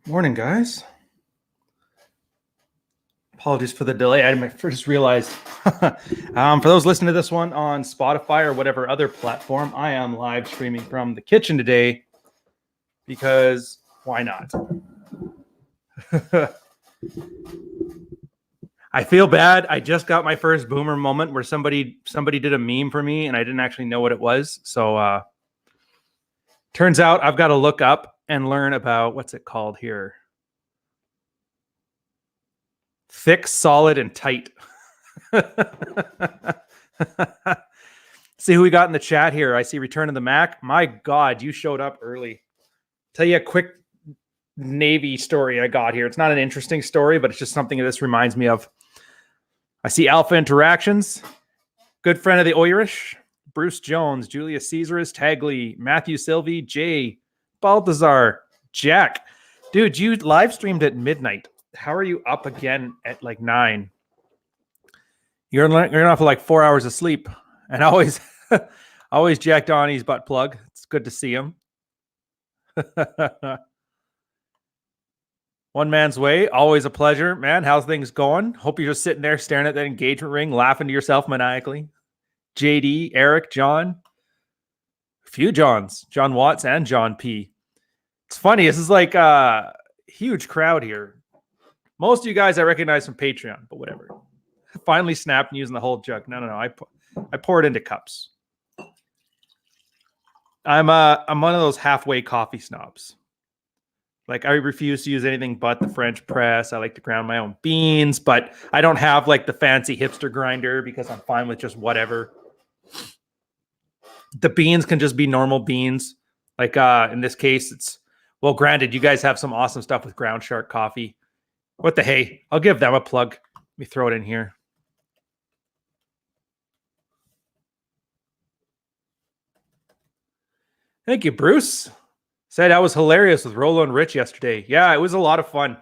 Morning, guys. Apologies for the delay. I just realized for those listening to this one on Spotify or whatever other platform, I am live streaming from the kitchen today because why not? I feel bad. I just got my first boomer moment where somebody did a meme for me and I didn't actually know what it was. So turns out I've got to look up and learn about what's it called here. Thick, solid, and tight. See who we got in the chat here. I see Return of the Mac. My God, you showed up early. Tell you a quick Navy story I got here. It's not an interesting story, but it's just something that this reminds me of. I see Alpha Interactions. Good friend of the Irish. Bruce Jones, Julius Caesaris, Tagley, Matthew Sylvie, Jay, Balthazar, Jack. Dude, you live streamed at midnight. How are you up again at like 9? You're off for like 4 hours of sleep, and always Jack Donnie's butt plug. It's good to see him. One man's way, always a pleasure, man. How's things going? Hope you're just sitting there staring at that engagement ring, laughing to yourself maniacally. JD, Eric, John, a few Johns, John Watts and John P. It's funny. This is like a huge crowd here. Most of you guys I recognize from Patreon, but whatever. Finally snapped and using the whole jug. No. I pour it into cups. I'm one of those halfway coffee snobs. Like I refuse to use anything but the French press. I like to ground my own beans, but I don't have like the fancy hipster grinder because I'm fine with just whatever. The beans can just be normal beans. Like in this case, it's, well, granted, you guys have some awesome stuff with Ground Shark coffee. What the hey? I'll give them a plug. Let me throw it in here. Thank you, Bruce. Said I was hilarious with Rolo and Rich yesterday. Yeah, it was a lot of fun.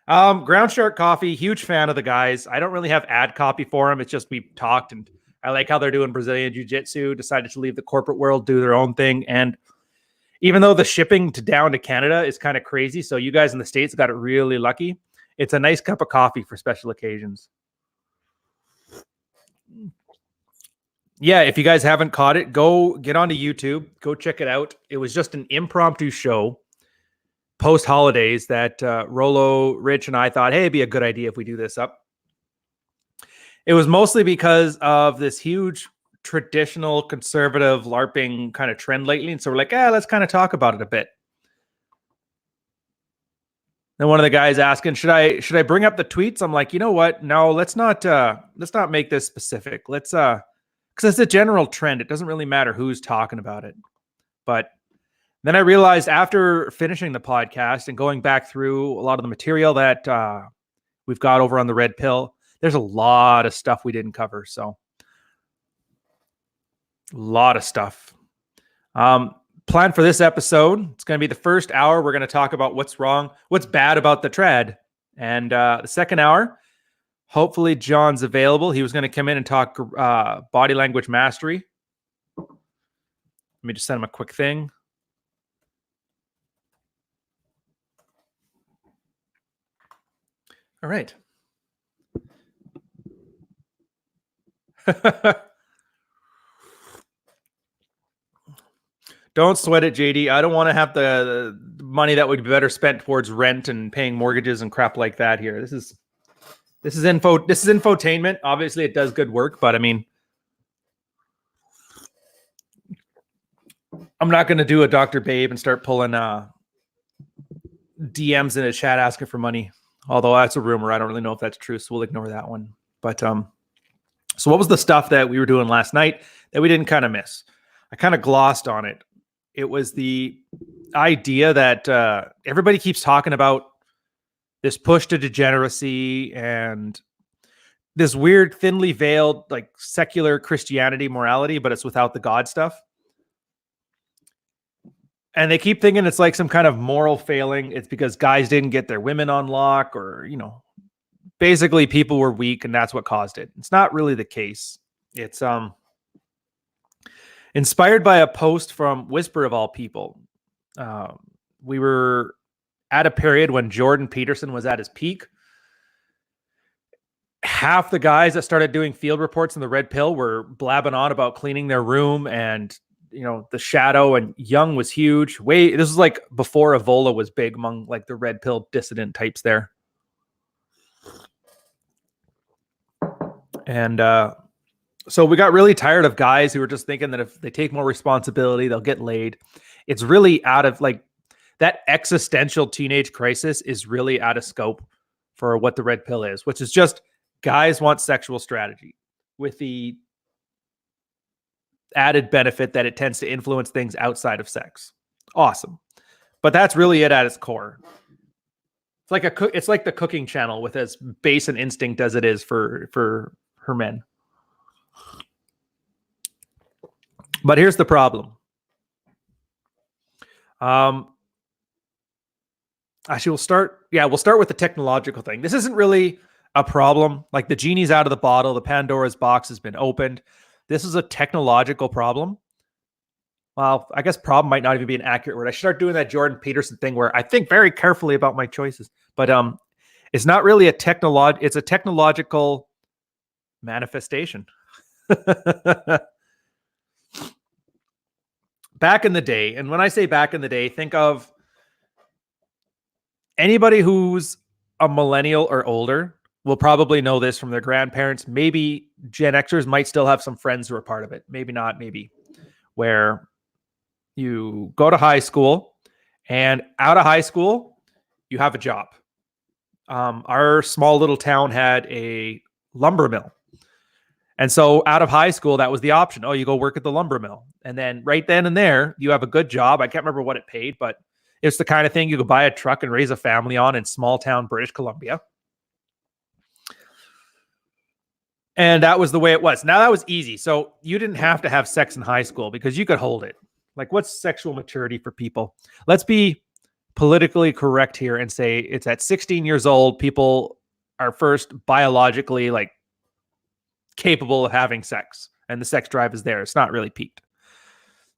Ground Shark Coffee, huge fan of the guys. I don't really have ad copy for them. It's just we talked, and I like how they're doing Brazilian Jiu-Jitsu, decided to leave the corporate world, do their own thing. And even though the shipping down to Canada is kind of crazy, so you guys in the States got it really lucky. It's a nice cup of coffee for special occasions. Yeah, if you guys haven't caught it, go get onto YouTube. Go check it out. It was just an impromptu show post-holidays that Rolo, Rich, and I thought, hey, it'd be a good idea if we do this up. It was mostly because of this huge traditional conservative LARPing kind of trend lately. And so we're like, let's kind of talk about it a bit. Then one of the guys asking, should I bring up the tweets? I'm like, you know what? No, let's not make this specific. Let's because it's a general trend. It doesn't really matter who's talking about it. But then I realized after finishing the podcast and going back through a lot of the material that we've got over on the Red Pill, there's a lot of stuff we didn't cover. So a lot of stuff. Plan for this episode, it's going to be the first hour. We're going to talk about what's wrong, what's bad about the TRAD. And the second hour, hopefully John's available. He was going to come in and talk body language mastery. Let me just send him a quick thing. All right. Don't sweat it, JD. I don't want to have the money that would be better spent towards rent and paying mortgages and crap like that here. This is infotainment. Obviously, it does good work, but I mean, I'm not going to do a Dr. Babe and start pulling DMs in a chat asking for money. Although that's a rumor. I don't really know if that's true, so we'll ignore that one. But so what was the stuff that we were doing last night that we didn't kind of miss? I kind of glossed on it. It was the idea that everybody keeps talking about this push to degeneracy and this weird, thinly veiled, like secular Christianity morality, but it's without the God stuff. And they keep thinking it's like some kind of moral failing. It's because guys didn't get their women on lock, or, you know, basically people were weak and that's what caused it. It's not really the case. It's inspired by a post from Whisper of all people. We were at a period when Jordan Peterson was at his peak. Half the guys that started doing field reports in the red pill were blabbing on about cleaning their room and, you know, the shadow, and Young was huge. This was like before Evola was big among like the red pill dissident types there. And so we got really tired of guys who were just thinking that if they take more responsibility, they'll get laid. It's really out of like that existential teenage crisis is really out of scope for what the red pill is, which is just guys want sexual strategy with the added benefit that it tends to influence things outside of sex. Awesome. But that's really it at its core. It's like the cooking channel with as base an instinct as it is for her men. But here's the problem. Actually, we'll start with the technological thing. This isn't really a problem. Like the genie's out of the bottle. The Pandora's box has been opened. This is a technological problem. Well, I guess problem might not even be an accurate word. I should start doing that Jordan Peterson thing where I think very carefully about my choices. But it's not really it's a technological manifestation. Back in the day, and when I say back in the day, think of anybody who's a millennial or older will probably know this from their grandparents. Maybe Gen Xers might still have some friends who are part of it. Maybe not, maybe. Where you go to high school, and out of high school, you have a job. Our small little town had a lumber mill. And so out of high school, that was the option. Oh, you go work at the lumber mill. And then right then and there, you have a good job. I can't remember what it paid, but it's the kind of thing you could buy a truck and raise a family on in small town British Columbia. And that was the way it was. Now that was easy. So you didn't have to have sex in high school because you could hold it. Like, what's sexual maturity for people? Let's be politically correct here and say it's at 16 years old, people are first biologically like capable of having sex and the sex drive is there. It's not really peaked.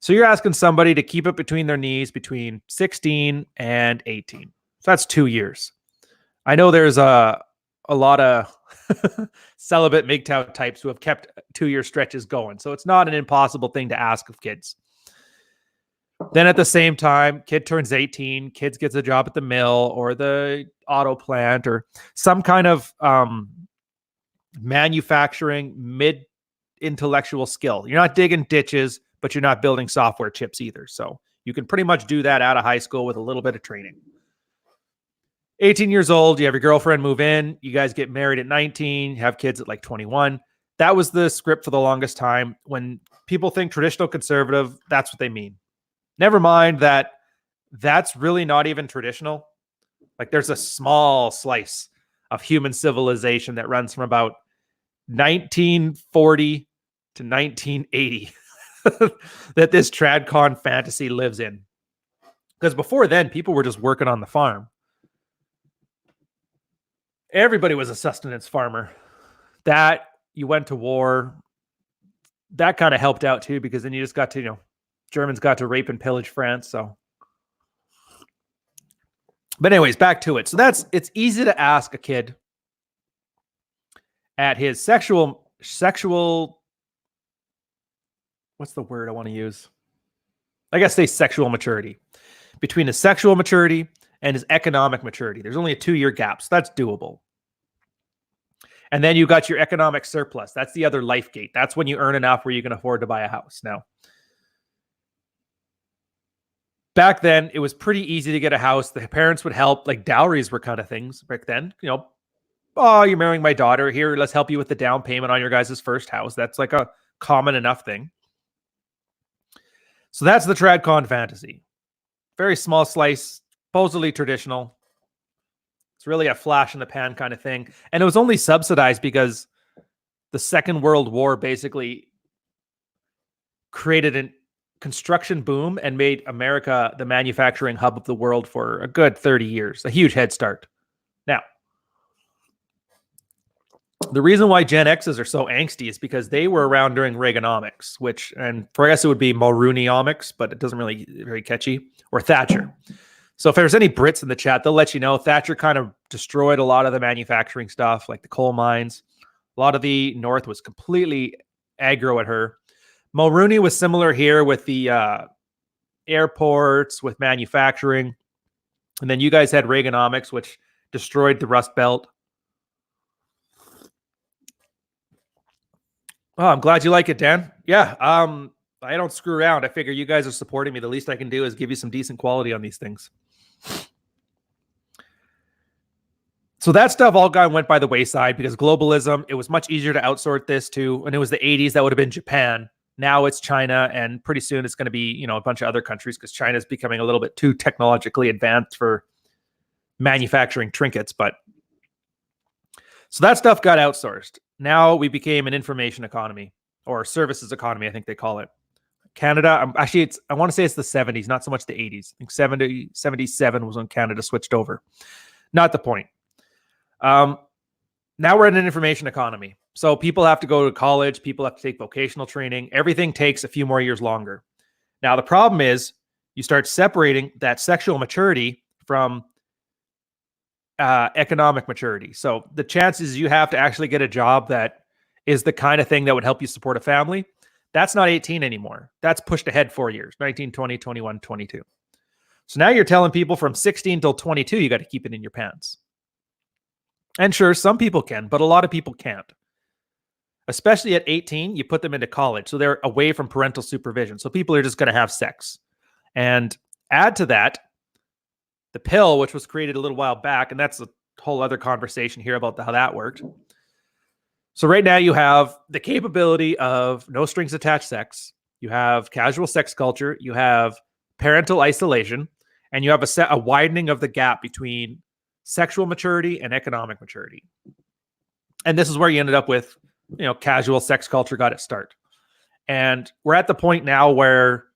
So you're asking somebody to keep it between their knees between 16 and 18. So that's 2 years. I know there's a lot of celibate MGTOW types who have kept 2-year stretches going. So it's not an impossible thing to ask of kids. Then at the same time, kid turns 18, kids gets a job at the mill or the auto plant or some kind of manufacturing mid-intellectual skill. You're not digging ditches, but you're not building software chips either. So you can pretty much do that out of high school with a little bit of training. 18 years old, you have your girlfriend move in, you guys get married at 19, have kids at like 21. That was the script for the longest time. When people think traditional conservative, that's what they mean. Never mind that that's really not even traditional. Like there's a small slice of human civilization that runs from about 1940 to 1980 that this TRADCon fantasy lives in. Because before then, people were just working on the farm. Everybody was a sustenance farmer. That you went to war, that kind of helped out too, because then you just got to, Germans got to rape and pillage France. So, but anyways, back to it. So it's easy to ask a kid at his sexual, what's the word I want to use? I guess say sexual maturity. Between his sexual maturity and his economic maturity, there's only a 2-year gap. So that's doable. And then you got your economic surplus. That's the other life gate. That's when you earn enough where you can afford to buy a house. Now, back then, it was pretty easy to get a house. The parents would help. Like dowries were kind of things back then. Oh, you're marrying my daughter. Here, let's help you with the down payment on your guys' first house. That's like a common enough thing. So that's the TRADCon fantasy. Very small slice, supposedly traditional. It's really a flash in the pan kind of thing. And it was only subsidized because the Second World War basically created a construction boom and made America the manufacturing hub of the world for a good 30 years. A huge head start. Now, the reason why Gen X's are so angsty is because they were around during Reaganomics, and for us it would be Mulrooneynomics, but it doesn't really very catchy, or Thatcher. So if there's any Brits in the chat, they'll let you know Thatcher kind of destroyed a lot of the manufacturing stuff, like the coal mines. A lot of the North was completely aggro at her. Mulrooney was similar here with the airports, with manufacturing. And then you guys had Reaganomics, which destroyed the Rust Belt. Oh, I'm glad you like it, Dan. Yeah, I don't screw around. I figure you guys are supporting me. The least I can do is give you some decent quality on these things. So that stuff all went by the wayside because globalism, it was much easier to outsource this to. When it was the 80s, that would have been Japan. Now it's China, and pretty soon it's going to be, a bunch of other countries because China is becoming a little bit too technologically advanced for manufacturing trinkets. But so that stuff got outsourced. Now we became an information economy or services economy, I think they call it. Canada, actually, I want to say it's the 70s, not so much the 80s. I think 77 was when Canada switched over. Not the point. Now we're in an information economy. So people have to go to college. People have to take vocational training. Everything takes a few more years longer. Now, the problem is you start separating that sexual maturity from economic maturity. So the chances you have to actually get a job that is the kind of thing that would help you support a family, that's not 18 anymore. That's pushed ahead 4 years, 19, 20, 21, 22. So now you're telling people from 16 till 22, you got to keep it in your pants. And sure, some people can, but a lot of people can't. Especially at 18, you put them into college. So they're away from parental supervision. So people are just going to have sex. And add to that, the pill, which was created a little while back, and that's a whole other conversation here about how that worked. So right now you have the capability of no strings attached sex. You have casual sex culture. You have parental isolation. And you have a widening of the gap between sexual maturity and economic maturity. And this is where you ended up with, casual sex culture got its start. And we're at the point now where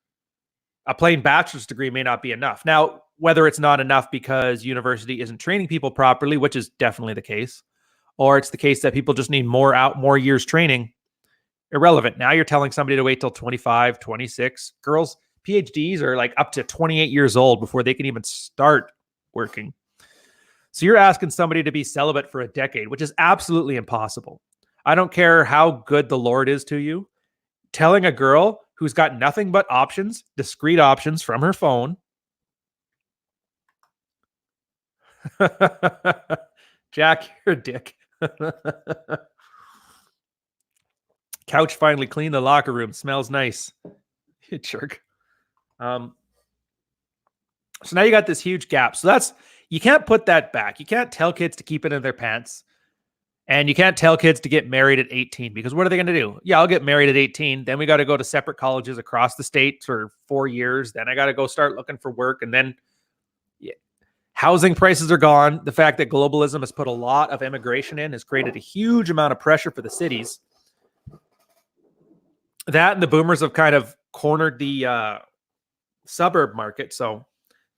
a plain bachelor's degree may not be enough. Now, whether it's not enough because university isn't training people properly, which is definitely the case, or it's the case that people just need more years training, irrelevant. Now you're telling somebody to wait till 25, 26. Girls, PhDs are like up to 28 years old before they can even start working. So you're asking somebody to be celibate for a decade, which is absolutely impossible. I don't care how good the Lord is to you. Telling a girl who's got nothing but options, discrete options from her phone. Jack, you're a dick. Couch finally cleaned the locker room. Smells nice. You jerk. So now you got this huge gap. So you can't put that back. You can't tell kids to keep it in their pants. And you can't tell kids to get married at 18 because what are they going to do? Yeah, I'll get married at 18. Then we got to go to separate colleges across the state for 4 years. Then I got to go start looking for work. And then housing prices are gone. The fact that globalism has put a lot of immigration in has created a huge amount of pressure for the cities. That and the boomers have kind of cornered the suburb market. So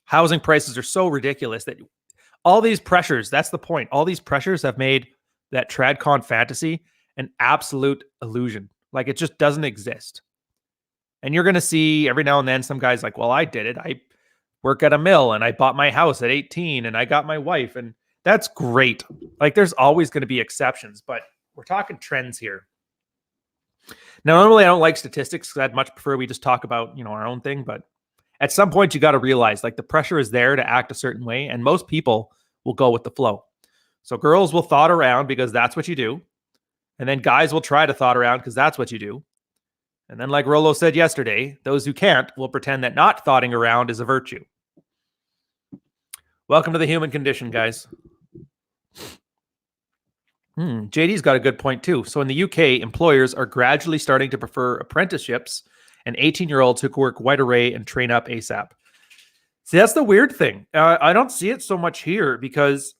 housing prices are so ridiculous that all these pressures, that's the point. All these pressures have made that TradCon fantasy an absolute illusion. Like it just doesn't exist. And you're going to see every now and then some guys like, well, I did it. I work at a mill and I bought my house at 18 and I got my wife. And that's great. Like there's always going to be exceptions, but we're talking trends here. Now, normally I don't like statistics because I'd much prefer we just talk about, our own thing. But at some point you got to realize like the pressure is there to act a certain way. And most people will go with the flow. So girls will thought around because that's what you do. And then guys will try to thought around because that's what you do. And then like Rollo said yesterday, those who can't will pretend that not thoughting around is a virtue. Welcome to the human condition, guys. JD's got a good point too. So in the UK, employers are gradually starting to prefer apprenticeships and 18-year-olds who can work wide array and train up ASAP. See, that's the weird thing. I don't see it so much here because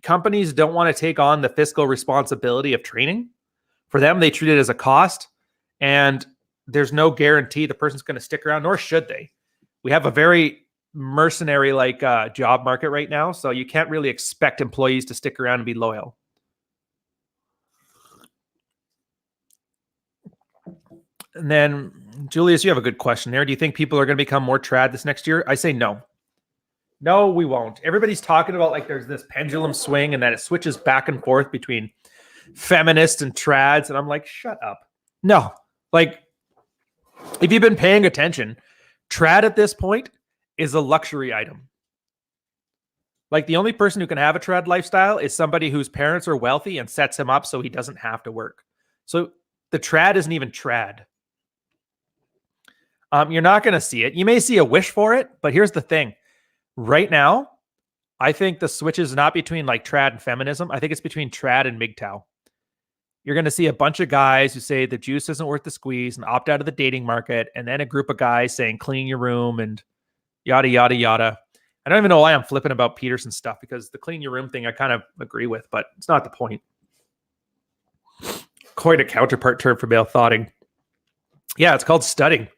companies don't want to take on the fiscal responsibility of training. For them, they treat it as a cost, and there's no guarantee the person's going to stick around, nor should they. We have a very mercenary-like job market right now, so you can't really expect employees to stick around and be loyal. And then, Julius, you have a good question there. Do you think people are going to become more trad this next year? I say no. No, we won't. Everybody's talking about like there's this pendulum swing and that it switches back and forth between feminists and trads. And I'm like, shut up. No, like if you've been paying attention, trad at this point is a luxury item. Like the only person who can have a trad lifestyle is somebody whose parents are wealthy and sets him up so he doesn't have to work. So the trad isn't even trad. You're not going to see it. You may see a wish for it, but here's the thing. Right now, I think the switch is not between like trad and feminism. I think it's between trad and MGTOW. You're going to see a bunch of guys who say the juice isn't worth the squeeze and opt out of the dating market. And then a group of guys saying clean your room and yada, yada, yada. I don't even know why I'm flipping about Peterson stuff, because the clean your room thing I kind of agree with, but it's not the point. Quite a counterpart term for male thoughting. Yeah, it's called studying.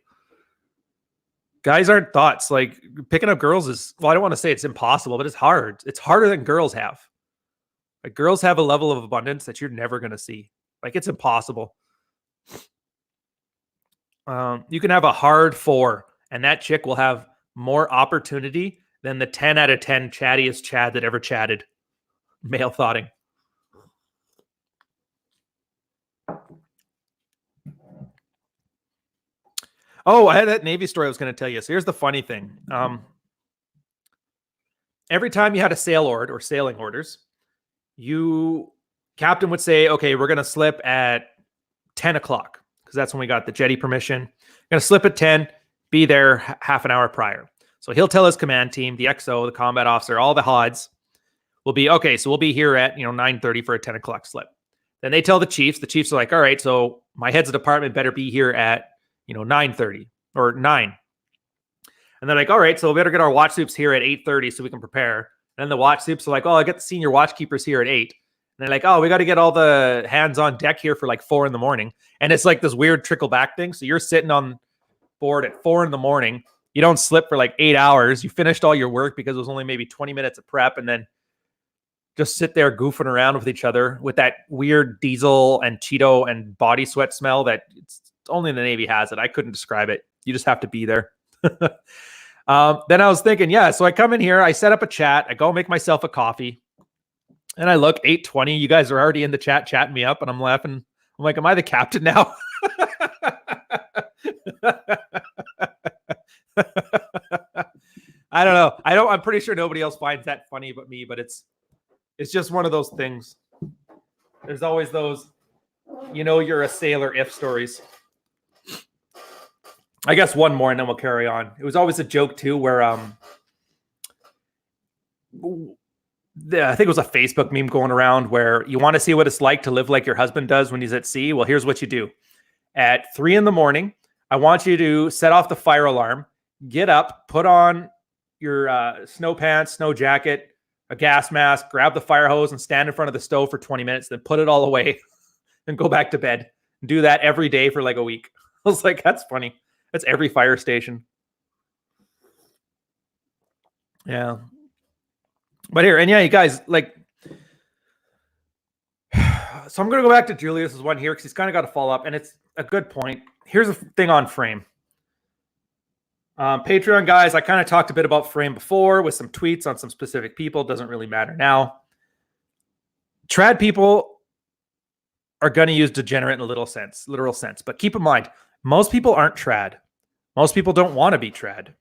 Guys aren't thoughts. Like picking up girls is, well, I don't want to say it's impossible, but it's hard. It's harder than girls have. Like girls have a level of abundance that you're never going to see. Like it's impossible. You can have a hard 4 and that chick will have more opportunity than the 10 out of 10 chattiest Chad that ever chatted. Male thoughting. Oh, I had that Navy story I was going to tell you. So here's the funny thing. Every time you had a sail order or sailing orders, captain would say, okay, we're going to slip at 10 o'clock because that's when we got the jetty permission. Going to slip at 10, be there half an hour prior. So he'll tell his command team, the XO, the combat officer, all the HODs will be, okay, so we'll be here at 9:30 for a 10 o'clock slip. Then they tell the chiefs. The chiefs are like, all right, so my heads of department better be here at 9:30 or 9. And they're like, all right, so we better get our watch soups here at 8:30 so we can prepare. And then the watch soups are like, oh, I get the senior watch keepers here at 8. And they're like, oh, we got to get all the hands on deck here for like 4 in the morning. And it's like this weird trickle back thing. So you're sitting on board at 4 in the morning. You don't slip for like 8 hours. You finished all your work because it was only maybe 20 minutes of prep, and then just sit there goofing around with each other with that weird diesel and Cheeto and body sweat smell that it's only the Navy has it. I couldn't describe it. You just have to be there. Then I was thinking, yeah, so I come in here, I set up a chat, I go make myself a coffee, and I look 8:20. You guys are already in the chat chatting me up, and I'm laughing. I'm like, am I the captain now? I don't know. I'm pretty sure nobody else finds that funny but me, but it's just one of those things. There's always those, you're a sailor if stories. I guess one more and then we'll carry on. It was always a joke too, where I think it was a Facebook meme going around where you want to see what it's like to live like your husband does when he's at sea. Well, here's what you do. At 3 a.m, I want you to set off the fire alarm, get up, put on your snow pants, snow jacket, a gas mask, grab the fire hose and stand in front of the stove for 20 minutes, then put it all away and go back to bed. Do that every day for like a week. I was like, that's funny. That's every fire station. Yeah. But here, and yeah, you guys, like, so I'm going to go back to Julius's one here because he's kind of got to follow up, and it's a good point. Here's a thing on frame. Patreon guys, I kind of talked a bit about frame before with some tweets on some specific people. Doesn't really matter now. Trad people are going to use degenerate in a literal sense. But keep in mind, most people aren't trad. Most people don't want to be trad.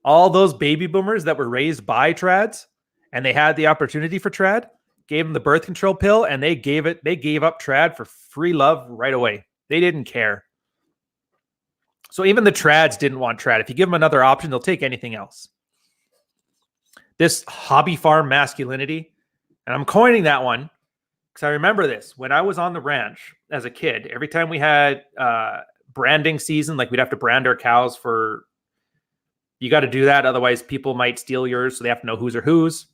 All those baby boomers that were raised by trads and they had the opportunity for trad, gave them the birth control pill, and they gave up trad for free love right away. They didn't care. So even the trads didn't want trad. If you give them another option, they'll take anything else. This hobby farm masculinity, and I'm coining that one because I remember this. When I was on the ranch as a kid, every time we had branding season, like we'd have to brand our cows for, you got to do that. Otherwise people might steal yours. So they have to know whose are whose.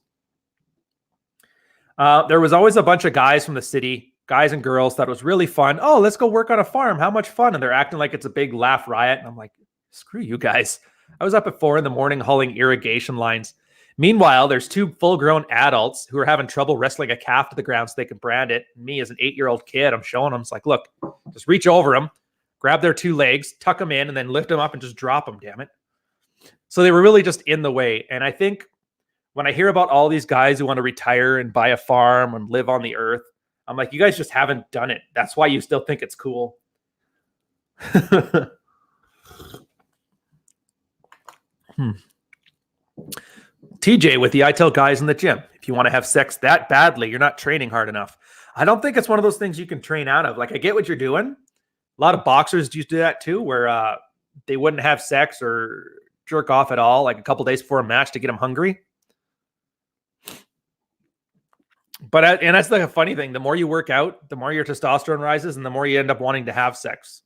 There was always a bunch of guys from the city, guys and girls, thought it was really fun. Oh, let's go work on a farm. How much fun. And they're acting like it's a big laugh riot. And I'm like, screw you guys. I was up at 4 a.m. hauling irrigation lines. Meanwhile, there's 2 full-grown adults who are having trouble wrestling a calf to the ground so they can brand it. And me as an 8-year-old kid, I'm showing them. It's like, look, just reach over them, grab their 2 legs, tuck them in, and then lift them up and just drop them, damn it. So they were really just in the way. And I think when I hear about all these guys who want to retire and buy a farm and live on the earth, I'm like, you guys just haven't done it. That's why you still think it's cool. TJ with the I tell guys in the gym, if you want to have sex that badly, you're not training hard enough. I don't think it's one of those things you can train out of. Like, I get what you're doing. A lot of boxers used to do that too, where they wouldn't have sex or jerk off at all, like a couple days before a match to get them hungry. But and that's like a funny thing. The more you work out, the more your testosterone rises, and the more you end up wanting to have sex.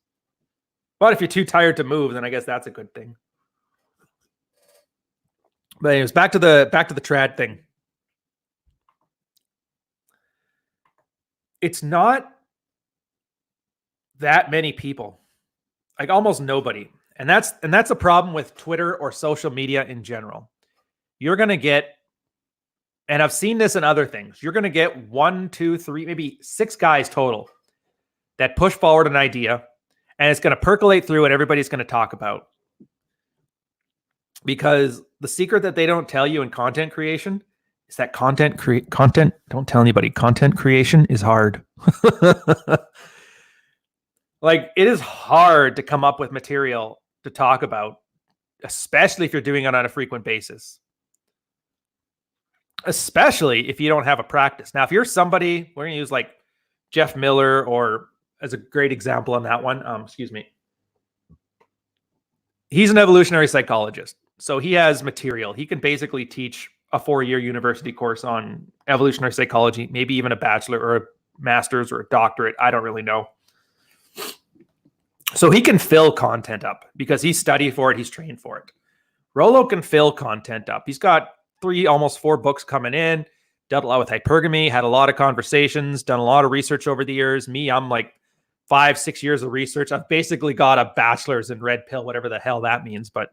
But if you're too tired to move, then I guess that's a good thing. But anyways, back to the TRAD thing. It's not that many people, like almost nobody. And that's a problem with Twitter or social media in general. You're going to get, and I've seen this in other things, you're going to get 1, 2, 3, maybe 6 guys total that push forward an idea, and it's going to percolate through and everybody's going to talk about. Because the secret that they don't tell you in content creation is that content, don't tell anybody, content creation is hard. Like, it is hard to come up with material to talk about, especially if you're doing it on a frequent basis. Especially if you don't have a practice. Now, if you're somebody, we're going to use like Jeff Miller or as a great example on that one. Excuse me. He's an evolutionary psychologist. So he has material. He can basically teach a 4-year university course on evolutionary psychology, maybe even a bachelor or a master's or a doctorate. I don't really know. So he can fill content up because he studied for it. He's trained for it. Rollo can fill content up. He's got 3, almost 4 books coming in, done a lot with hypergamy, had a lot of conversations, done a lot of research over the years. Me, I'm like 5, 6 years of research. I've basically got a bachelor's in red pill, whatever the hell that means. But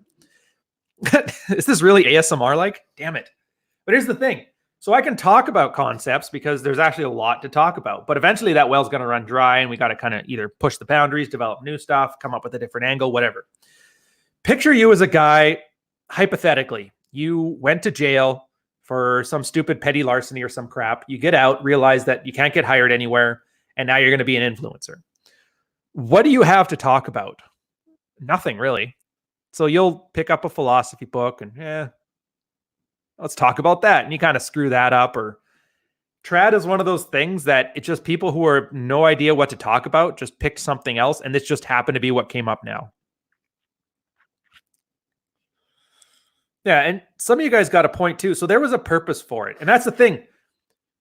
is this really ASMR like? Damn it. But here's the thing. So I can talk about concepts because there's actually a lot to talk about. But eventually that well's going to run dry and we got to kind of either push the boundaries, develop new stuff, come up with a different angle, whatever. Picture you as a guy, hypothetically, you went to jail for some stupid petty larceny or some crap. You get out, realize that you can't get hired anywhere, and now you're going to be an influencer. What do you have to talk about? Nothing really. So you'll pick up a philosophy book and let's talk about that. And you kind of screw that up. Or TRAD is one of those things that it's just people who are no idea what to talk about, just picked something else. And this just happened to be what came up now. Yeah. And some of you guys got a point too. So there was a purpose for it. And that's the thing.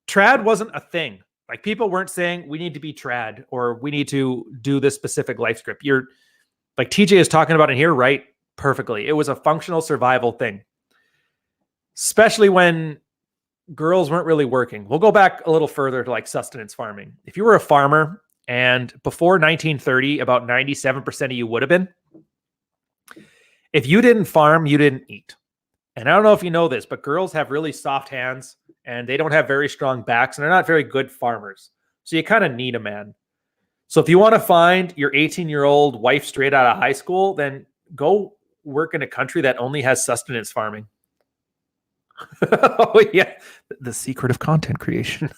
TRAD wasn't a thing. Like, people weren't saying we need to be TRAD or we need to do this specific life script. You're like TJ is talking about in here, right? Perfectly. It was a functional survival thing. Especially when girls weren't really working. We'll go back a little further to like sustenance farming. If you were a farmer and before 1930, about 97% of you would have been. If you didn't farm, you didn't eat. And I don't know if you know this, but girls have really soft hands and they don't have very strong backs and they're not very good farmers. So you kind of need a man. So if you want to find your 18-year-old wife straight out of high school, then go work in a country that only has sustenance farming. Oh, yeah. The secret of content creation.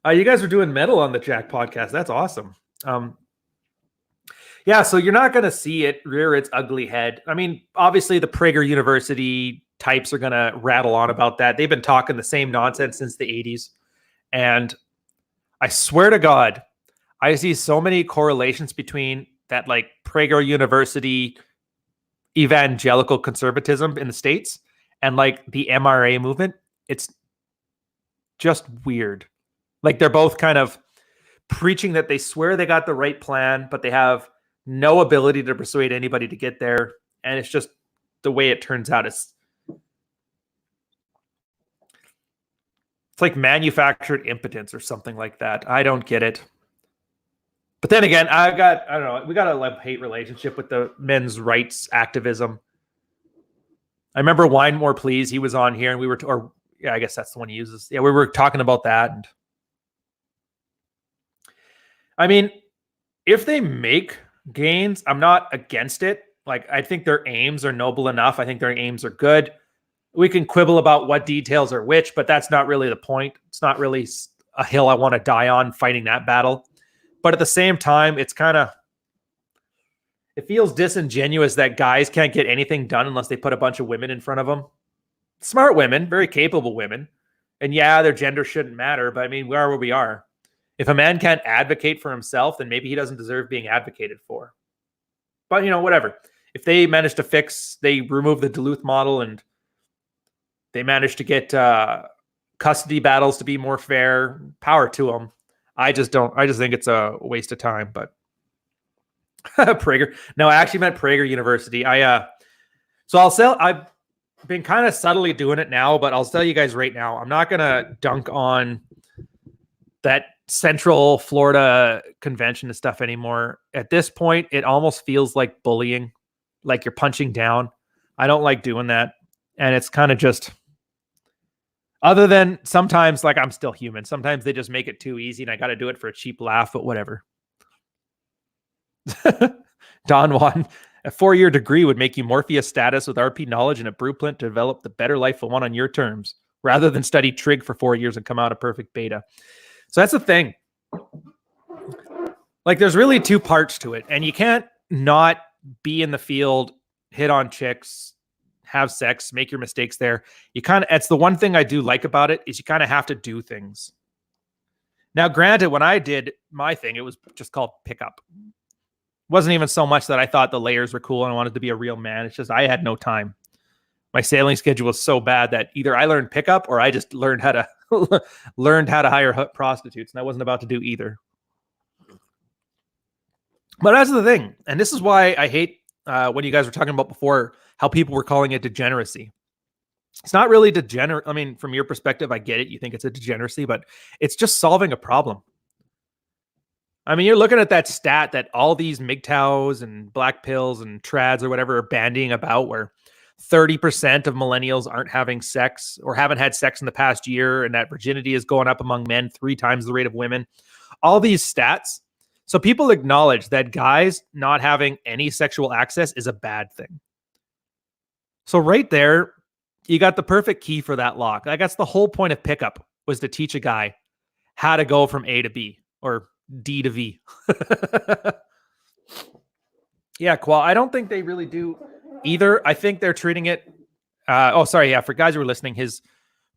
You guys are doing metal on the Jack podcast. That's awesome. Yeah, so you're not going to see it rear its ugly head. I mean, obviously the Prager University types are going to rattle on about that. They've been talking the same nonsense since the 80s. And I swear to God, I see so many correlations between that, like Prager University evangelical conservatism in the States and like the MRA movement. It's just weird. Like, they're both kind of preaching that they swear they got the right plan, but they have no ability to persuade anybody to get there. And it's just the way it turns out. It's like manufactured impotence or something like that. I don't get it. But then again, I don't know, we got a love-hate relationship with the men's rights activism. I remember Wine More Please, he was on here and we were, I guess that's the one he uses. Yeah, we were talking about that. And I mean, if they make gains, I'm not against it. Like, I think their aims are noble enough. I think their aims are good. We can quibble about what details are which, but that's not really the point. It's not really a hill I want to die on fighting that battle. But at the same time, it's kind of, it feels disingenuous that guys can't get anything done unless they put a bunch of women in front of them. Smart women, very capable women. And yeah, their gender shouldn't matter, but I mean, we are where we are. If a man can't advocate for himself, then maybe he doesn't deserve being advocated for. But, you know, whatever. If they manage to they remove the Duluth model and they manage to get custody battles to be more fair, power to them. I just think it's a waste of time, but Prager. No, I actually meant Prager University. I've been kind of subtly doing it now, but I'll tell you guys right now, I'm not going to dunk on that Central Florida convention and stuff anymore. At this point, it almost feels like bullying, like you're punching down. I don't like doing that. And it's kind of just, other than sometimes, like, I'm still human. Sometimes they just make it too easy and I got to do it for a cheap laugh, but whatever. Don Juan, a 4-year degree would make you Morpheus status with RP knowledge and a blueprint to develop the better life for one on your terms, rather than study trig for 4 years and come out a perfect beta. So that's the thing. Like, there's really two parts to it, and you can't not be in the field, hit on chicks, have sex, make your mistakes there. It's the one thing I do like about it is you kind of have to do things. Now, granted, when I did my thing, it was just called pickup. It wasn't even so much that I thought the layers were cool and I wanted to be a real man. It's just I had no time. My sailing schedule was so bad that either I learned pickup or I just learned how to hire prostitutes, and I wasn't about to do either. But that's the thing, and this is why I hate when you guys were talking about before how people were calling it degeneracy. It's not really degenerate. I mean, from your perspective, I get it. You think it's a degeneracy, but it's just solving a problem. I mean, you're looking at that stat that all these MGTOWs and black pills and TRADs or whatever are bandying about, where 30% of millennials aren't having sex or haven't had sex in the past year, and that virginity is going up among men 3 times the rate of women. All these stats. So people acknowledge that guys not having any sexual access is a bad thing. So right there, you got the perfect key for that lock. Like, that's the whole point of pickup, was to teach a guy how to go from A to B or D to V. Yeah, Qual, I don't think they really do either. I think they're treating it. For guys who are listening, his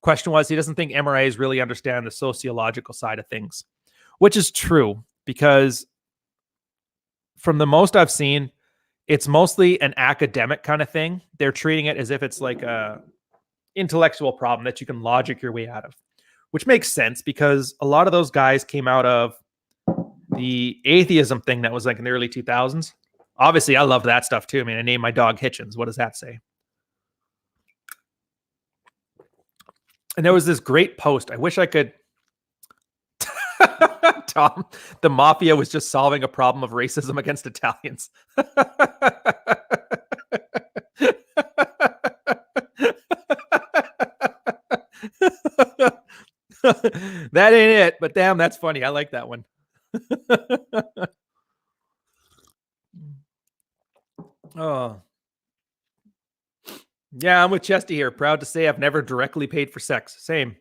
question was he doesn't think MRAs really understand the sociological side of things, which is true, because from the most I've seen, it's mostly an academic kind of thing. They're treating it as if it's like a intellectual problem that you can logic your way out of, which makes sense because a lot of those guys came out of the atheism thing that was like in the early 2000s. Obviously, I love that stuff too. I mean, I named my dog Hitchens. What does that say? And there was this great post. I wish I could. Tom, the mafia was just solving a problem of racism against Italians. That ain't it, but damn, that's funny. I like that one. Oh, yeah, I'm with Chesty here. Proud to say I've never directly paid for sex. Same.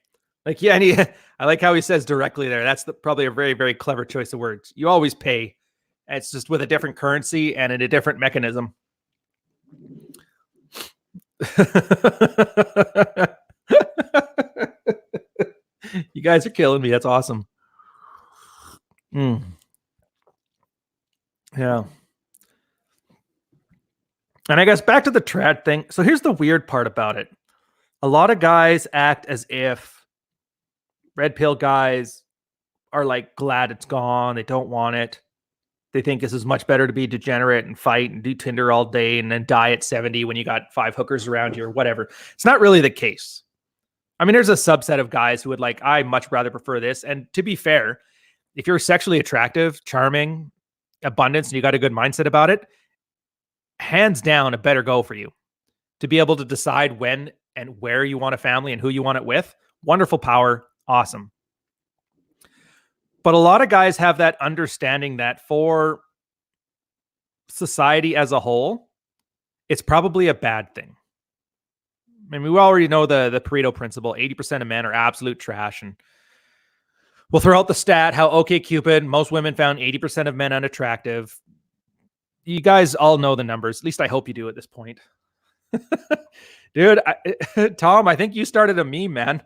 Like, yeah, I like how he says directly there. That's probably a very, very clever choice of words. You always pay. It's just with a different currency and in a different mechanism. You guys are killing me. That's awesome. Yeah. And I guess back to the TRAD thing. So here's the weird part about it. A lot of guys act as if red pill guys are like glad it's gone. They don't want it. They think this is much better to be degenerate and fight and do Tinder all day and then die at 70 when you got 5 hookers around you or whatever. It's not really the case. I mean, there's a subset of guys who would like, I much rather prefer this. And to be fair, if you're sexually attractive, charming, abundance, and you got a good mindset about it, hands down, a better go for you. To be able to decide when and where you want a family and who you want it with. Wonderful power. Awesome. But a lot of guys have that understanding that for society as a whole, it's probably a bad thing. I mean, we already know the Pareto principle. 80% of men are absolute trash. And we'll throw out the stat how OkCupid, most women found 80% of men unattractive. You guys all know the numbers. At least I hope you do at this point. Dude, Tom, I think you started a meme, man.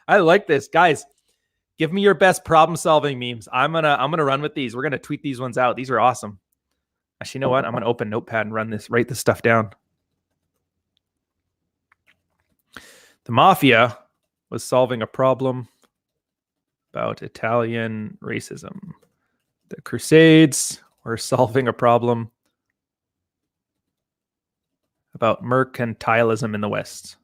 I like this. Guys, give me your best problem-solving memes. I'm gonna run with these. We're gonna tweet these ones out. These are awesome. Actually, you know what? I'm gonna open Notepad and write this stuff down. The mafia was solving a problem about Italian racism. The Crusades were solving a problem about mercantilism in the West.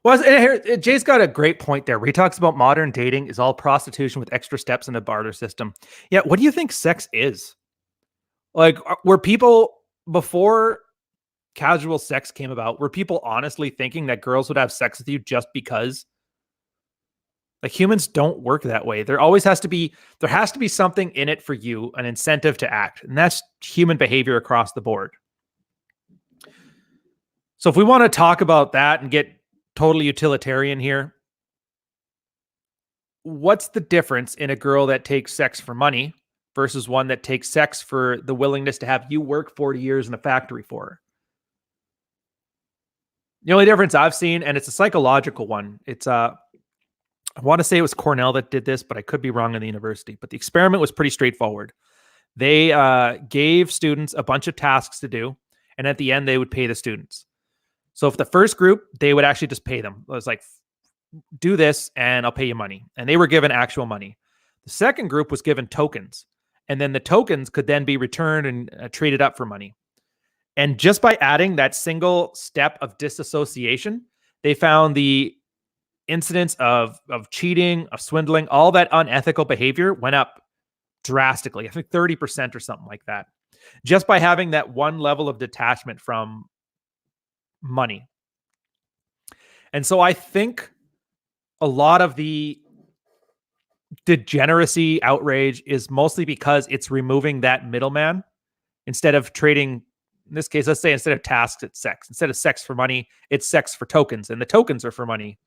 Well, Jay's got a great point there where he talks about modern dating is all prostitution with extra steps in the barter system. Yeah, what do you think sex is? Like, were people, before casual sex came about, were people honestly thinking that girls would have sex with you just because? Like, humans don't work that way. There has to be something in it for you, an incentive to act. And that's human behavior across the board. So if we want to talk about that and get totally utilitarian here, what's the difference in a girl that takes sex for money versus one that takes sex for the willingness to have you work 40 years in a factory for her? The only difference I've seen, and it's a psychological one, it's I want to say it was Cornell that did this, but I could be wrong in the university. But the experiment was pretty straightforward. They gave students a bunch of tasks to do, and at the end, they would pay the students. So if the first group, they would actually just pay them. It was like, do this, and I'll pay you money. And they were given actual money. The second group was given tokens, and then the tokens could then be returned and traded up for money. And just by adding that single step of disassociation, they found the incidents of cheating, of swindling, all that unethical behavior went up drastically. I think 30% or something like that. Just by having that one level of detachment from money. And so I think a lot of the degeneracy outrage is mostly because it's removing that middleman. Instead of trading, in this case, let's say instead of tasks, it's sex. Instead of sex for money, it's sex for tokens, and the tokens are for money.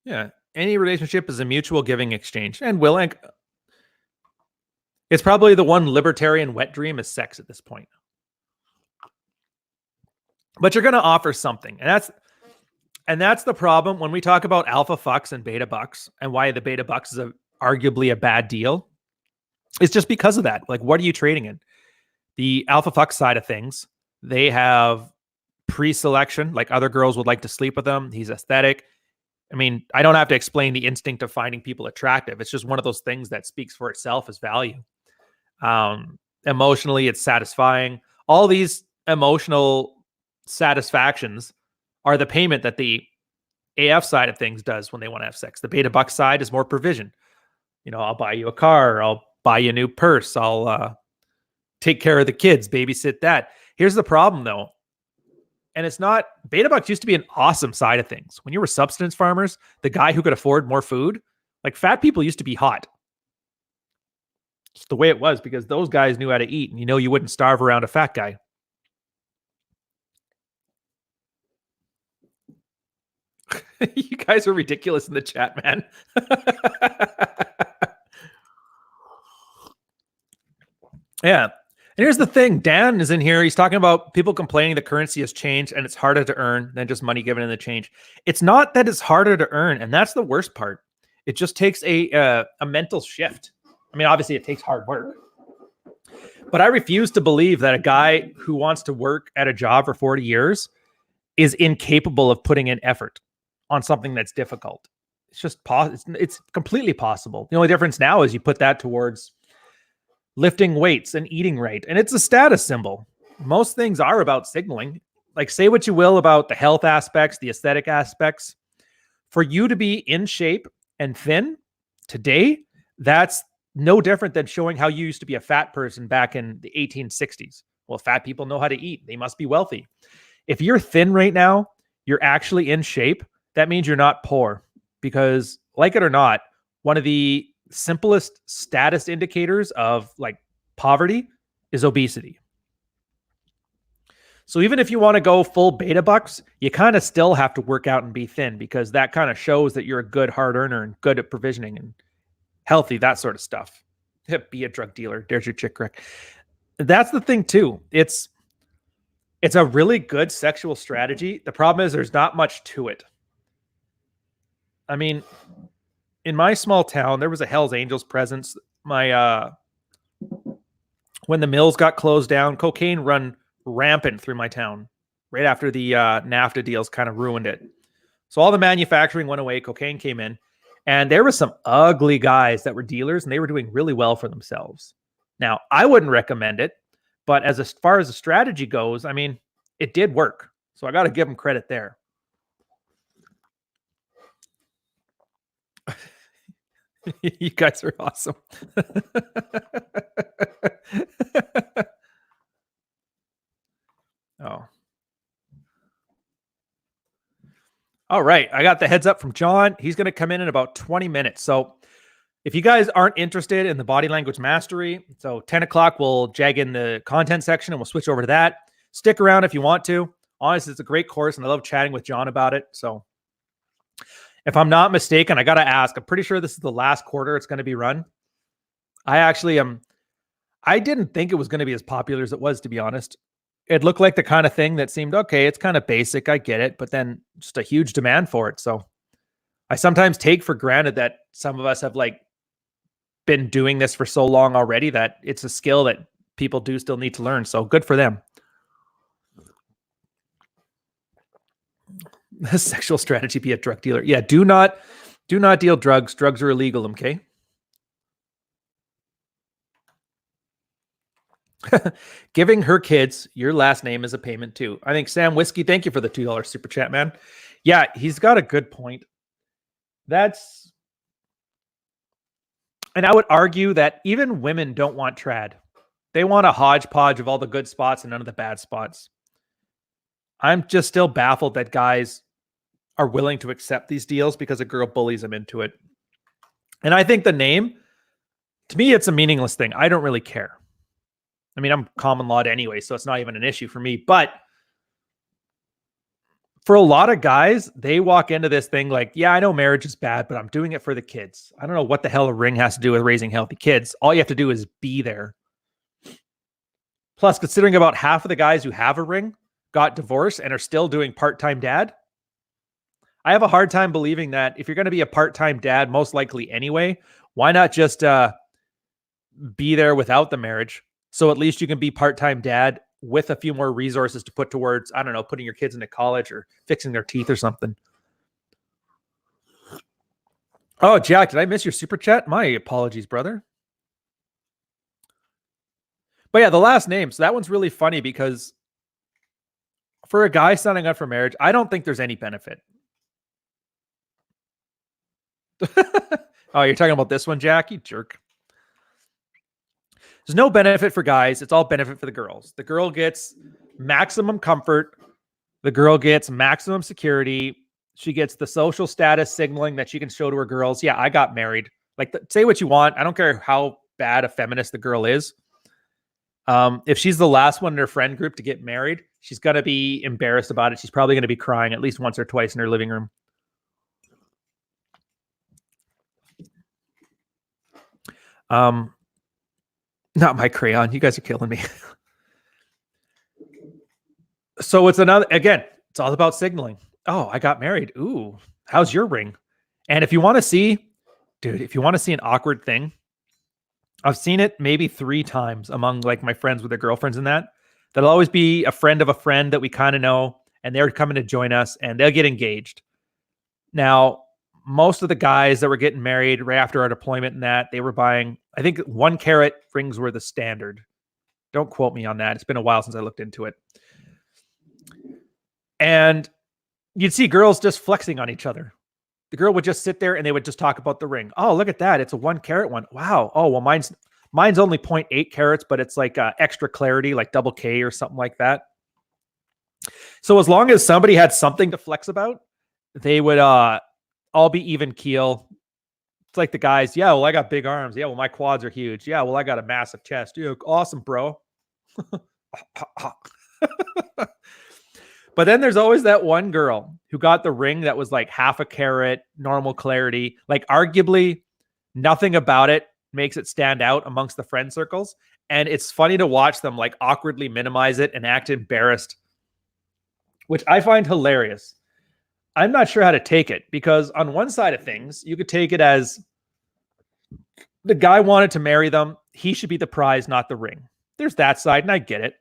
Yeah. Any relationship is a mutual giving exchange. And it's probably the one libertarian wet dream is sex at this point. But you're going to offer something. And that's the problem when we talk about alpha fucks and beta bucks and why the beta bucks is arguably a bad deal. It's just because of that. Like, what are you trading in? The alpha fuck side of things, they have pre-selection, like other girls would like to sleep with him. He's aesthetic. I mean, I don't have to explain the instinct of finding people attractive. It's just one of those things that speaks for itself as value. Emotionally, it's satisfying. All these emotional satisfactions are the payment that the AF side of things does when they want to have sex. The beta buck side is more provision. You know, I'll buy you a car. I'll buy you a new purse. I'll take care of the kids, babysit that. Here's the problem, though. And it's not, beta bucks used to be an awesome side of things. When you were subsistence farmers, the guy who could afford more food, like fat people used to be hot. It's the way it was because those guys knew how to eat, and you know you wouldn't starve around a fat guy. You guys are ridiculous in the chat, man. Yeah. And here's the thing. Dan is in here. He's talking about people complaining the currency has changed and it's harder to earn than just money given in the change. It's not that it's harder to earn. And that's the worst part. It just takes a mental shift. I mean, obviously it takes hard work. But I refuse to believe that a guy who wants to work at a job for 40 years is incapable of putting in effort on something that's difficult. It's just it's completely possible. The only difference now is you put that towards lifting weights and eating right. And it's a status symbol. Most things are about signaling. Like, say what you will about the health aspects, the aesthetic aspects. For you to be in shape and thin today, that's no different than showing how you used to be a fat person back in the 1860s. Well, fat people know how to eat. They must be wealthy. If you're thin right now, you're actually in shape. That means you're not poor, because, like it or not, one of the simplest status indicators of like poverty is obesity. So even if you want to go full beta bucks, you kind of still have to work out and be thin, because that kind of shows that you're a good hard earner and good at provisioning and healthy, that sort of stuff. Be a drug dealer. There's your chick wreck. That's the thing too. It's a really good sexual strategy. The problem is there's not much to it. I mean, in my small town, there was a Hell's Angels presence. When the mills got closed down, cocaine run rampant through my town right after the NAFTA deals kind of ruined it. So all the manufacturing went away, cocaine came in, and there were some ugly guys that were dealers, and they were doing really well for themselves. Now, I wouldn't recommend it, but as far as the strategy goes, I mean, it did work. So I got to give them credit there. You guys are awesome. Oh. All right. I got the heads up from John. He's going to come in about 20 minutes. So if you guys aren't interested in the body language mastery, so 10 o'clock, we'll jag in the content section and we'll switch over to that. Stick around if you want to. Honestly, it's a great course and I love chatting with John about it. So if I'm not mistaken, I got to ask, I'm pretty sure this is the last quarter it's going to be run. I actually I didn't think it was going to be as popular as it was, to be honest. It looked like the kind of thing that seemed, okay, it's kind of basic, I get it, but then just a huge demand for it. So I sometimes take for granted that some of us have like been doing this for so long already that it's a skill that people do still need to learn. So good for them. Sexual strategy, be a drug dealer. Yeah, do not deal drugs. Drugs are illegal, okay? Giving her kids your last name is a payment too. I think Sam Whiskey, thank you for the $2 super chat, man. Yeah, he's got a good point. And I would argue that even women don't want trad. They want a hodgepodge of all the good spots and none of the bad spots. I'm just still baffled that guys are willing to accept these deals because a girl bullies them into it. And I think the name, to me, it's a meaningless thing. I don't really care. I mean, I'm common law anyway, so it's not even an issue for me. But for a lot of guys, they walk into this thing like, yeah, I know marriage is bad, but I'm doing it for the kids. I don't know what the hell a ring has to do with raising healthy kids. All you have to do is be there. Plus, considering about half of the guys who have a ring got divorced and are still doing part-time dad, I have a hard time believing that if you're going to be a part-time dad, most likely anyway, why not just be there without the marriage? So at least you can be part-time dad with a few more resources to put towards, I don't know, putting your kids into college or fixing their teeth or something. Oh, Jack, did I miss your super chat? My apologies, brother. But yeah, the last name. So that one's really funny because for a guy signing up for marriage, I don't think there's any benefit. Oh, you're talking about this one, Jack? You jerk. There's no benefit for guys. It's all benefit for the girls. The girl gets maximum comfort. The girl gets maximum security. She gets the social status signaling that she can show to her girls. Yeah, I got married. Like, say what you want. I don't care how bad a feminist the girl is. If she's the last one in her friend group to get married, she's going to be embarrassed about it. She's probably going to be crying at least once or twice in her living room. Not my crayon. You guys are killing me. So it's another, again, it's all about signaling. Oh, I got married. Ooh, how's your ring? And if you want to see, dude, if you want to see an awkward thing, I've seen it maybe 3 times among like my friends with their girlfriends and that. That'll always be a friend of a friend that we kind of know, and they're coming to join us and they'll get engaged. Now, most of the guys that were getting married right after our deployment and that, they were buying, I think 1 carat rings were the standard. Don't quote me on that. It's been a while since I looked into it. And you'd see girls just flexing on each other. the girl would just sit there and they would just talk about the ring. Oh, look at that. It's a 1 carat one. Wow. Oh, well, mine's only 0.8 carats, but it's like extra clarity, like double K or something like that. So as long as somebody had something to flex about, they would all be even keel. It's like the guys, yeah, well, I got big arms. Yeah, well, my quads are huge. Yeah, well, I got a massive chest. Yeah, awesome, bro. But then there's always that one girl who got the ring that was like 0.5 carat, normal clarity. Like arguably nothing about it makes it stand out amongst the friend circles. And it's funny to watch them like awkwardly minimize it and act embarrassed, which I find hilarious. I'm not sure how to take it because on one side of things, you could take it as the guy wanted to marry them. He should be the prize, not the ring. There's that side, and I get it.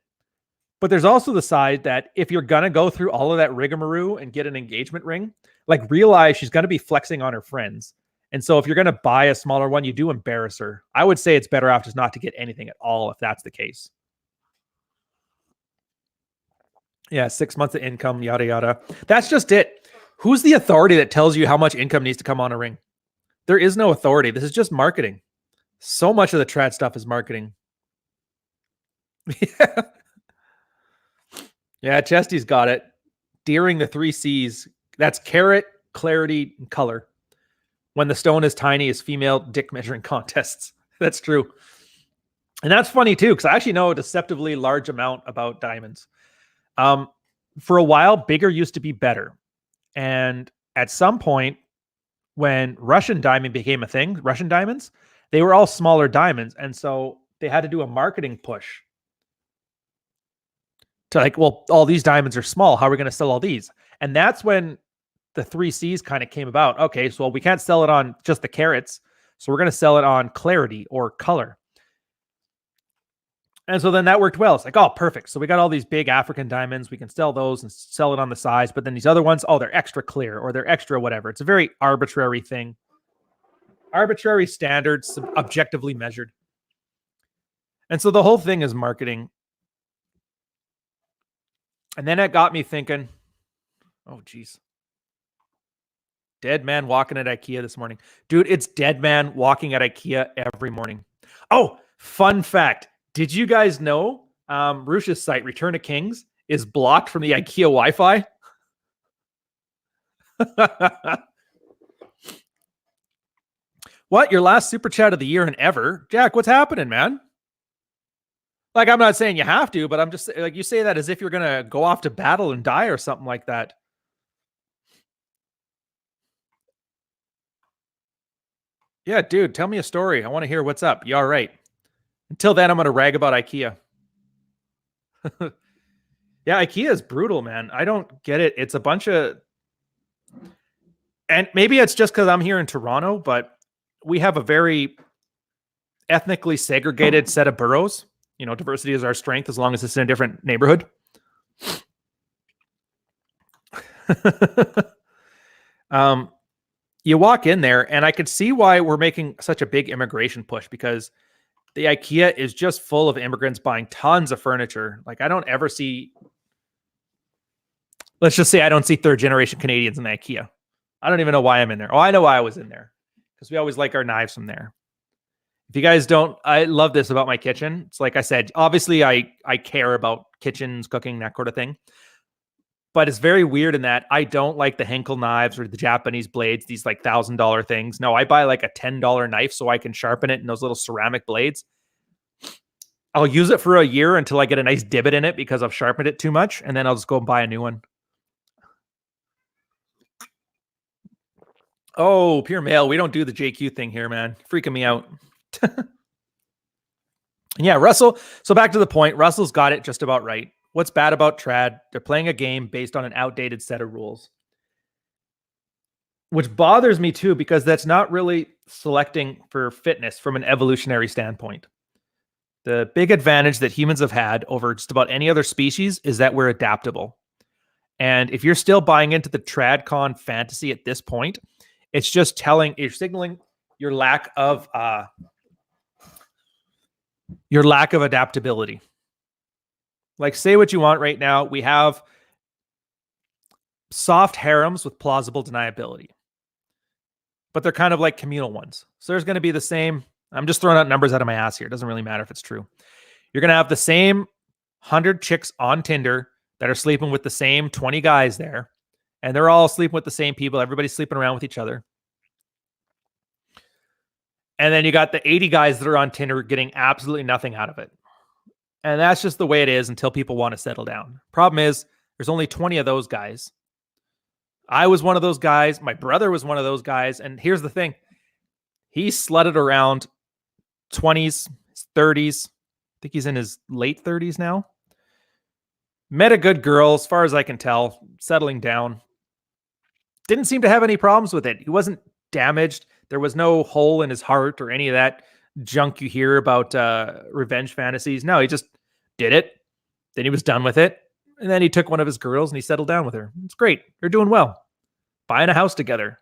But there's also the side that if you're going to go through all of that rigmarole and get an engagement ring, like realize she's going to be flexing on her friends. And so if you're going to buy a smaller one, you do embarrass her. I would say it's better off just not to get anything at all if that's the case. Yeah, 6 months of income, yada, yada. That's just it. Who's the authority that tells you how much income needs to come on a ring? There is no authority. This is just marketing. So much of the trad stuff is marketing. Yeah. Yeah, Chesty's got it. Deering the 3 C's. That's carat, clarity, and color. When the stone is tiny is female dick measuring contests. That's true. And that's funny too, because I actually know a deceptively large amount about diamonds. For a while, bigger used to be better. And at some point, when Russian diamond became a thing, Russian diamonds, they were all smaller diamonds. And so they had to do a marketing push to like, well, all these diamonds are small. How are we going to sell all these? And that's when the 3 C's kind of came about. Okay, so we can't sell it on just the carats. So we're going to sell it on clarity or color. And so then that worked well. It's like, oh, perfect. So we got all these big African diamonds. We can sell those and sell it on the size. But then these other ones, oh, they're extra clear or they're extra whatever. It's a very arbitrary thing. Arbitrary standards, objectively measured. And so the whole thing is marketing. And then it got me thinking, oh, geez. Dead man walking at IKEA this morning. Dude, it's dead man walking at IKEA every morning. Oh, fun fact. Did you guys know Rush's site, Return of Kings, is blocked from the IKEA Wi-Fi? What? Your last super chat of the year and ever? Jack, what's happening, man? Like, I'm not saying you have to, but I'm just like, you say that as if you're going to go off to battle and die or something like that. Yeah, dude, tell me a story. I want to hear what's up. You all right? Until then, I'm going to rag about IKEA. Yeah, IKEA is brutal, man. I don't get it. It's a bunch of... And maybe it's just because I'm here in Toronto, but we have a very ethnically segregated set of boroughs. You know, diversity is our strength as long as it's in a different neighborhood. You walk in there, and I could see why we're making such a big immigration push, because the IKEA is just full of immigrants buying tons of furniture. Like, I don't ever see... Let's just say I don't see third-generation Canadians in the IKEA. I don't even know why I'm in there. Oh, I know why I was in there. Because we always like our knives from there. If you guys don't, I love this about my kitchen. It's like I said, obviously I care about kitchens, cooking, that sort of thing. But it's very weird in that I don't like the Henkel knives or the Japanese blades, these like $1,000 things. No, I buy like a $10 knife so I can sharpen it in those little ceramic blades. I'll use it for a year until I get a nice divot in it because I've sharpened it too much. And then I'll just go and buy a new one. Oh, pure male. We don't do the JQ thing here, man. Freaking me out. Yeah, Russell. So back to the point. Russell's got it just about right. What's bad about trad? They're playing a game based on an outdated set of rules. Which bothers me too, because that's not really selecting for fitness from an evolutionary standpoint. The big advantage that humans have had over just about any other species is that we're adaptable. And if you're still buying into the TradCon fantasy at this point, it's just you're signaling your lack of adaptability. Like, say what you want right now. We have soft harems with plausible deniability. but they're kind of like communal ones. So there's going to be the same. I'm just throwing out numbers out of my ass here. It doesn't really matter if it's true. You're going to have the same 100 chicks on Tinder that are sleeping with the same 20 guys there. And they're all sleeping with the same people. Everybody's sleeping around with each other. And then you got the 80 guys that are on Tinder getting absolutely nothing out of it. And that's just the way it is until people want to settle down. Problem is, there's only 20 of those guys. I was one of those guys. My brother was one of those guys. And here's the thing. He slutted around 20s, 30s. I think he's in his late 30s now. Met a good girl, as far as I can tell, settling down. Didn't seem to have any problems with it. He wasn't damaged. There was no hole in his heart or any of that junk you hear about revenge fantasies. No, he just did it. Then he was done with it. And then he took one of his girls and he settled down with her. It's great. They're doing well. Buying a house together.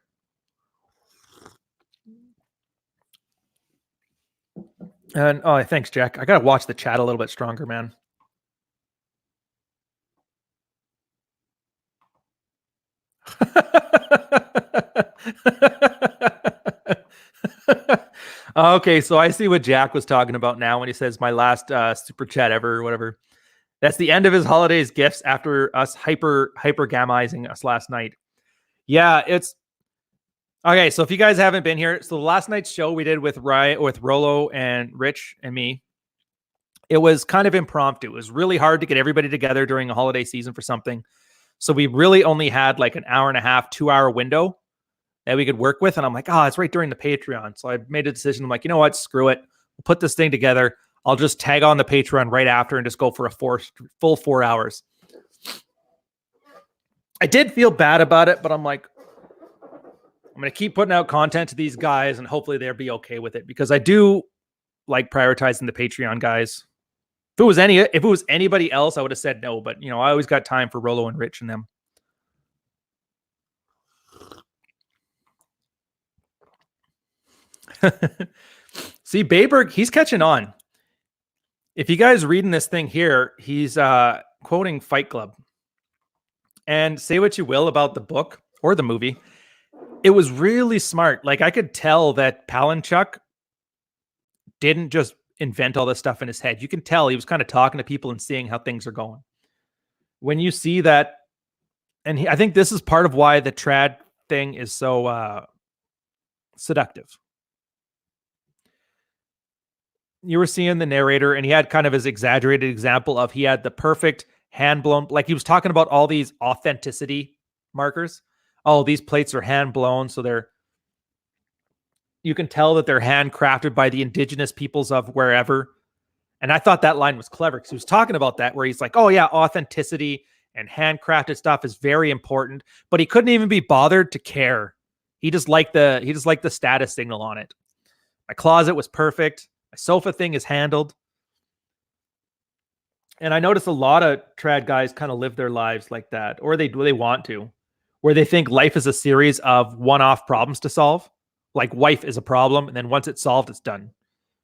And oh, thanks, Jack. I got to watch the chat a little bit stronger, man. Okay, so I see what Jack was talking about now when he says my last super chat ever or whatever. That's the end of his holidays gifts after us hyper gammizing us last night. Yeah, it's okay. So if you guys haven't been here, so the last night's show we did with Rolo and Rich and me, it was kind of impromptu. It was really hard to get everybody together during a holiday season for something. So we really only had like an hour and a half, 2-hour window that we could work with. And I'm like, oh, it's right during the Patreon. So I made a decision. I'm like, you know what? Screw it. We'll put this thing together. I'll just tag on the Patreon right after and just go for a full 4 hours. I did feel bad about it, but I'm like, I'm going to keep putting out content to these guys and hopefully they'll be okay with it because I do like prioritizing the Patreon guys. If it was anybody else, I would have said no, but you know, I always got time for Rolo and Rich and them. See, Bayberg, he's catching on. If you guys reading this thing here, he's quoting Fight Club. And say what you will about the book or the movie, it was really smart. Like I could tell that Palinchuk didn't just invent all this stuff in his head. You can tell he was kind of talking to people and seeing how things are going. When you see that, and I think this is part of why the trad thing is so seductive. You were seeing the narrator and he had kind of his exaggerated example of he had the perfect hand blown, like he was talking about all these authenticity markers. Oh, these plates are hand blown. So you can tell that they're handcrafted by the indigenous peoples of wherever. And I thought that line was clever because he was talking about that where he's like, oh yeah, authenticity and handcrafted stuff is very important, but he couldn't even be bothered to care. He just liked the status signal on it. My closet was perfect. My sofa thing is handled. And I notice a lot of trad guys kind of live their lives like that, or they want to, where they think life is a series of one-off problems to solve. Like wife is a problem, and then once it's solved, it's done.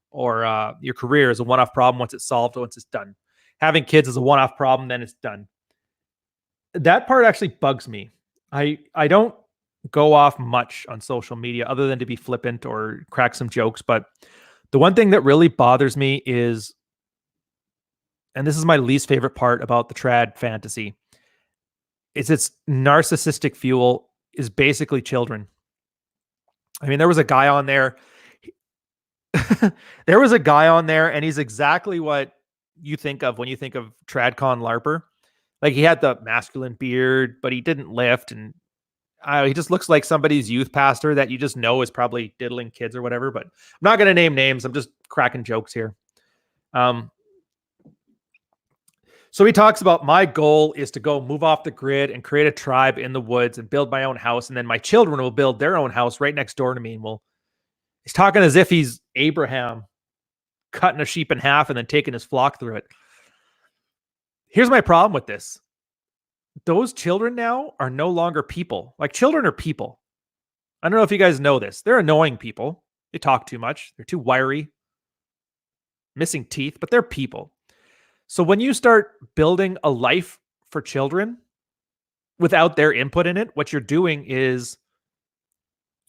Or your career is a one-off problem. Once it's solved, once it's done. Having kids is a one-off problem, then it's done. That part actually bugs me. I don't go off much on social media other than to be flippant or crack some jokes. But the one thing that really bothers me is, and this is my least favorite part about the trad fantasy, is its narcissistic fuel is basically children. I mean, there was a guy on there. There was a guy on there, and he's exactly what you think of when you think of TradCon LARPer. Like he had the masculine beard, but he didn't lift, and he just looks like somebody's youth pastor that you just know is probably diddling kids or whatever. But I'm not going to name names. I'm just cracking jokes here. So he talks about my goal is to go move off the grid and create a tribe in the woods and build my own house. And then my children will build their own house right next door to me. And he's talking as if he's Abraham cutting a sheep in half and then taking his flock through it. Here's my problem with this. Those children now are no longer people. Like children are people. I don't know if you guys know this. They're annoying people. They talk too much. They're too wiry, missing teeth, but they're people. So when you start building a life for children without their input in it, what you're doing is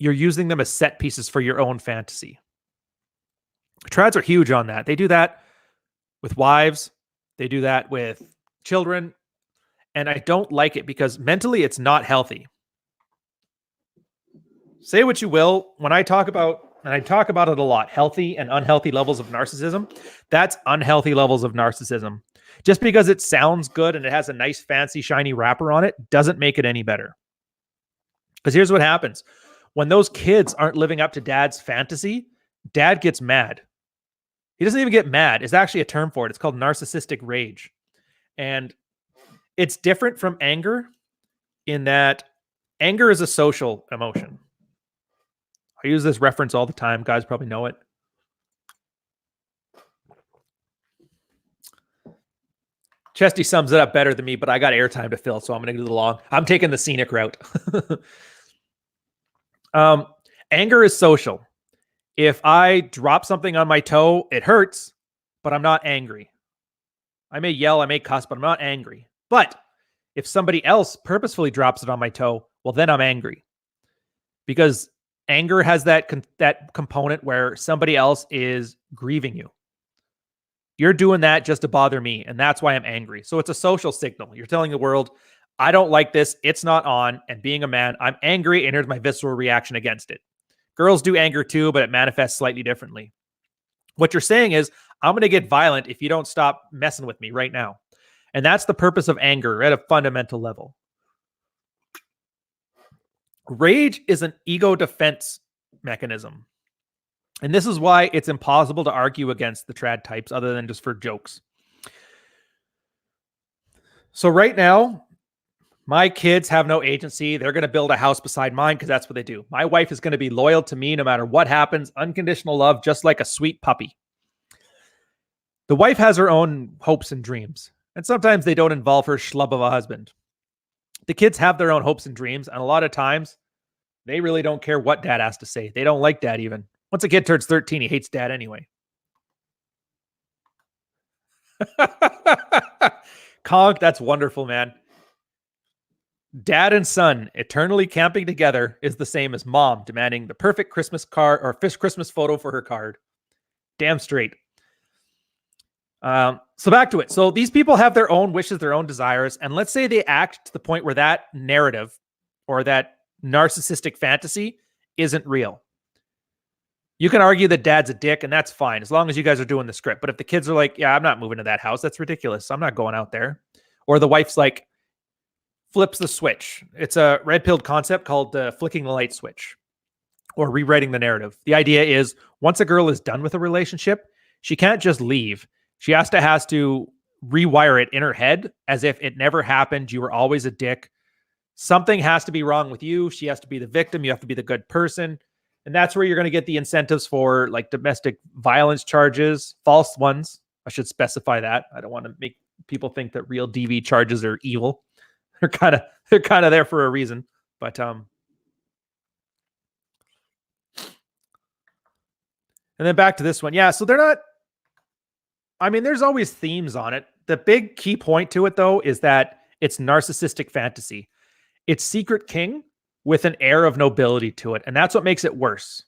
you're using them as set pieces for your own fantasy. Trads are huge on that. They do that with wives. They do that with children. And I don't like it because mentally it's not healthy. Say what you will. When I talk about, and I talk about it a lot, healthy and unhealthy levels of narcissism, that's unhealthy levels of narcissism. Just because it sounds good and it has a nice, fancy, shiny wrapper on it doesn't make it any better. Because here's what happens. When those kids aren't living up to dad's fantasy, dad gets mad. He doesn't even get mad. It's actually a term for it. It's called narcissistic rage. And it's different from anger in that anger is a social emotion. I use this reference all the time. Guys probably know it. Chesty sums it up better than me, but I got airtime to fill, so I'm going to do the long. I'm taking the scenic route. Anger is social. If I drop something on my toe, it hurts, but I'm not angry. I may yell, I may cuss, but I'm not angry. But if somebody else purposefully drops it on my toe, well, then I'm angry. Because anger has that component where somebody else is grieving you. You're doing that just to bother me, and that's why I'm angry. So it's a social signal. You're telling the world, I don't like this, it's not on, and being a man, I'm angry, and here's my visceral reaction against it. Girls do anger too, but it manifests slightly differently. What you're saying is, I'm going to get violent if you don't stop messing with me right now. And that's the purpose of anger at a fundamental level. Rage is an ego defense mechanism. And this is why it's impossible to argue against the trad types other than just for jokes. So right now, my kids have no agency. They're going to build a house beside mine because that's what they do. My wife is going to be loyal to me no matter what happens. Unconditional love, just like a sweet puppy. The wife has her own hopes and dreams. And sometimes they don't involve her schlub of a husband. The kids have their own hopes and dreams. And a lot of times, they really don't care what dad has to say. They don't like dad even. Once a kid turns 13, he hates dad anyway. Conk, that's wonderful, man. Dad and son eternally camping together is the same as mom demanding the perfect Christmas card or Christmas photo for her card. Damn straight. So back to it. So these people have their own wishes, their own desires. And let's say they act to the point where that narrative or that narcissistic fantasy isn't real. You can argue that dad's a dick, and that's fine as long as you guys are doing the script. But if the kids are like, yeah, I'm not moving to that house, that's ridiculous. I'm not going out there. Or the wife's like, flips the switch. It's a red-pilled concept called flicking the light switch or rewriting the narrative. The idea is once a girl is done with a relationship, she can't just leave. She has to rewire it in her head as if it never happened. You were always a dick. Something has to be wrong with you. She has to be the victim. You have to be the good person. And that's where you're going to get the incentives for like domestic violence charges, false ones. I should specify that. I don't want to make people think that real DV charges are evil. They're kind of there for a reason. But and then back to this one. Yeah, so they're not, I mean, there's always themes on it. The big key point to it, though, is that it's narcissistic fantasy. It's secret king with an air of nobility to it. And that's what makes it worse.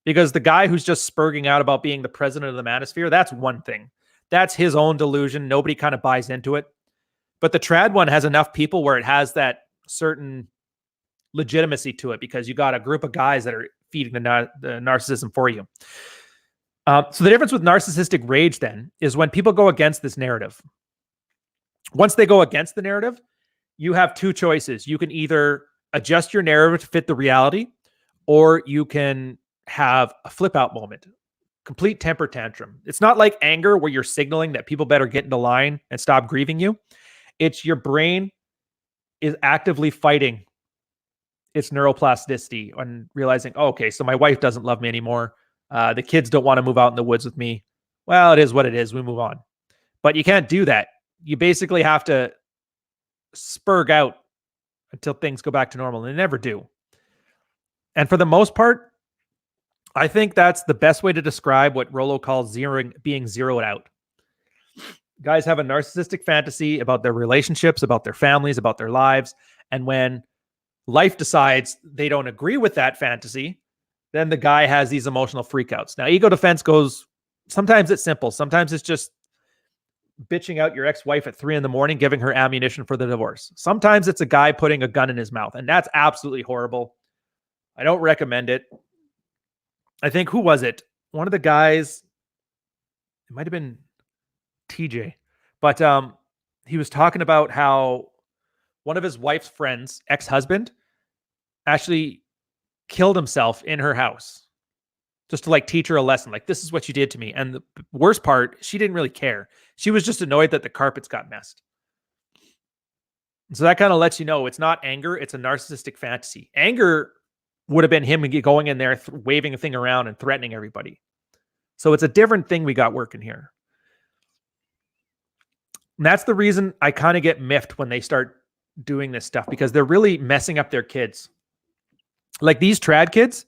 Because the guy who's just spurging out about being the president of the manosphere, that's one thing. That's his own delusion. Nobody kind of buys into it. But the trad one has enough people where it has that certain legitimacy to it because you got a group of guys that are feeding the narcissism for you. So the difference with narcissistic rage then is when people go against this narrative. Once they go against the narrative, you have two choices. You can either adjust your narrative to fit the reality, or you can have a flip out moment, complete temper tantrum. It's not like anger where you're signaling that people better get into line and stop grieving you. It's your brain is actively fighting its neuroplasticity and realizing, oh, okay, so my wife doesn't love me anymore. The kids don't want to move out in the woods with me. Well, it is what it is. We move on. But you can't do that. You basically have to spurg out until things go back to normal, and they never do. And for the most part, I think that's the best way to describe what Rollo calls being zeroed out. Guys have a narcissistic fantasy about their relationships, about their families, about their lives. And when life decides they don't agree with that fantasy, then the guy has these emotional freakouts. Now, ego defense goes, sometimes it's simple. Sometimes it's just bitching out your ex-wife at 3 a.m, giving her ammunition for the divorce. Sometimes it's a guy putting a gun in his mouth, and that's absolutely horrible. I don't recommend it. I think, who was it? One of the guys, it might have been TJ, but he was talking about how one of his wife's friends, ex-husband, actually killed himself in her house just to like teach her a lesson. Like, this is what you did to me. And the worst part, she didn't really care. She was just annoyed that the carpets got messed. So that kind of lets you know it's not anger. It's a narcissistic fantasy. Anger would have been him going in there, waving a thing around and threatening everybody. So it's a different thing we got working here. And that's the reason I kind of get miffed when they start doing this stuff, because they're really messing up their kids. Like these trad kids,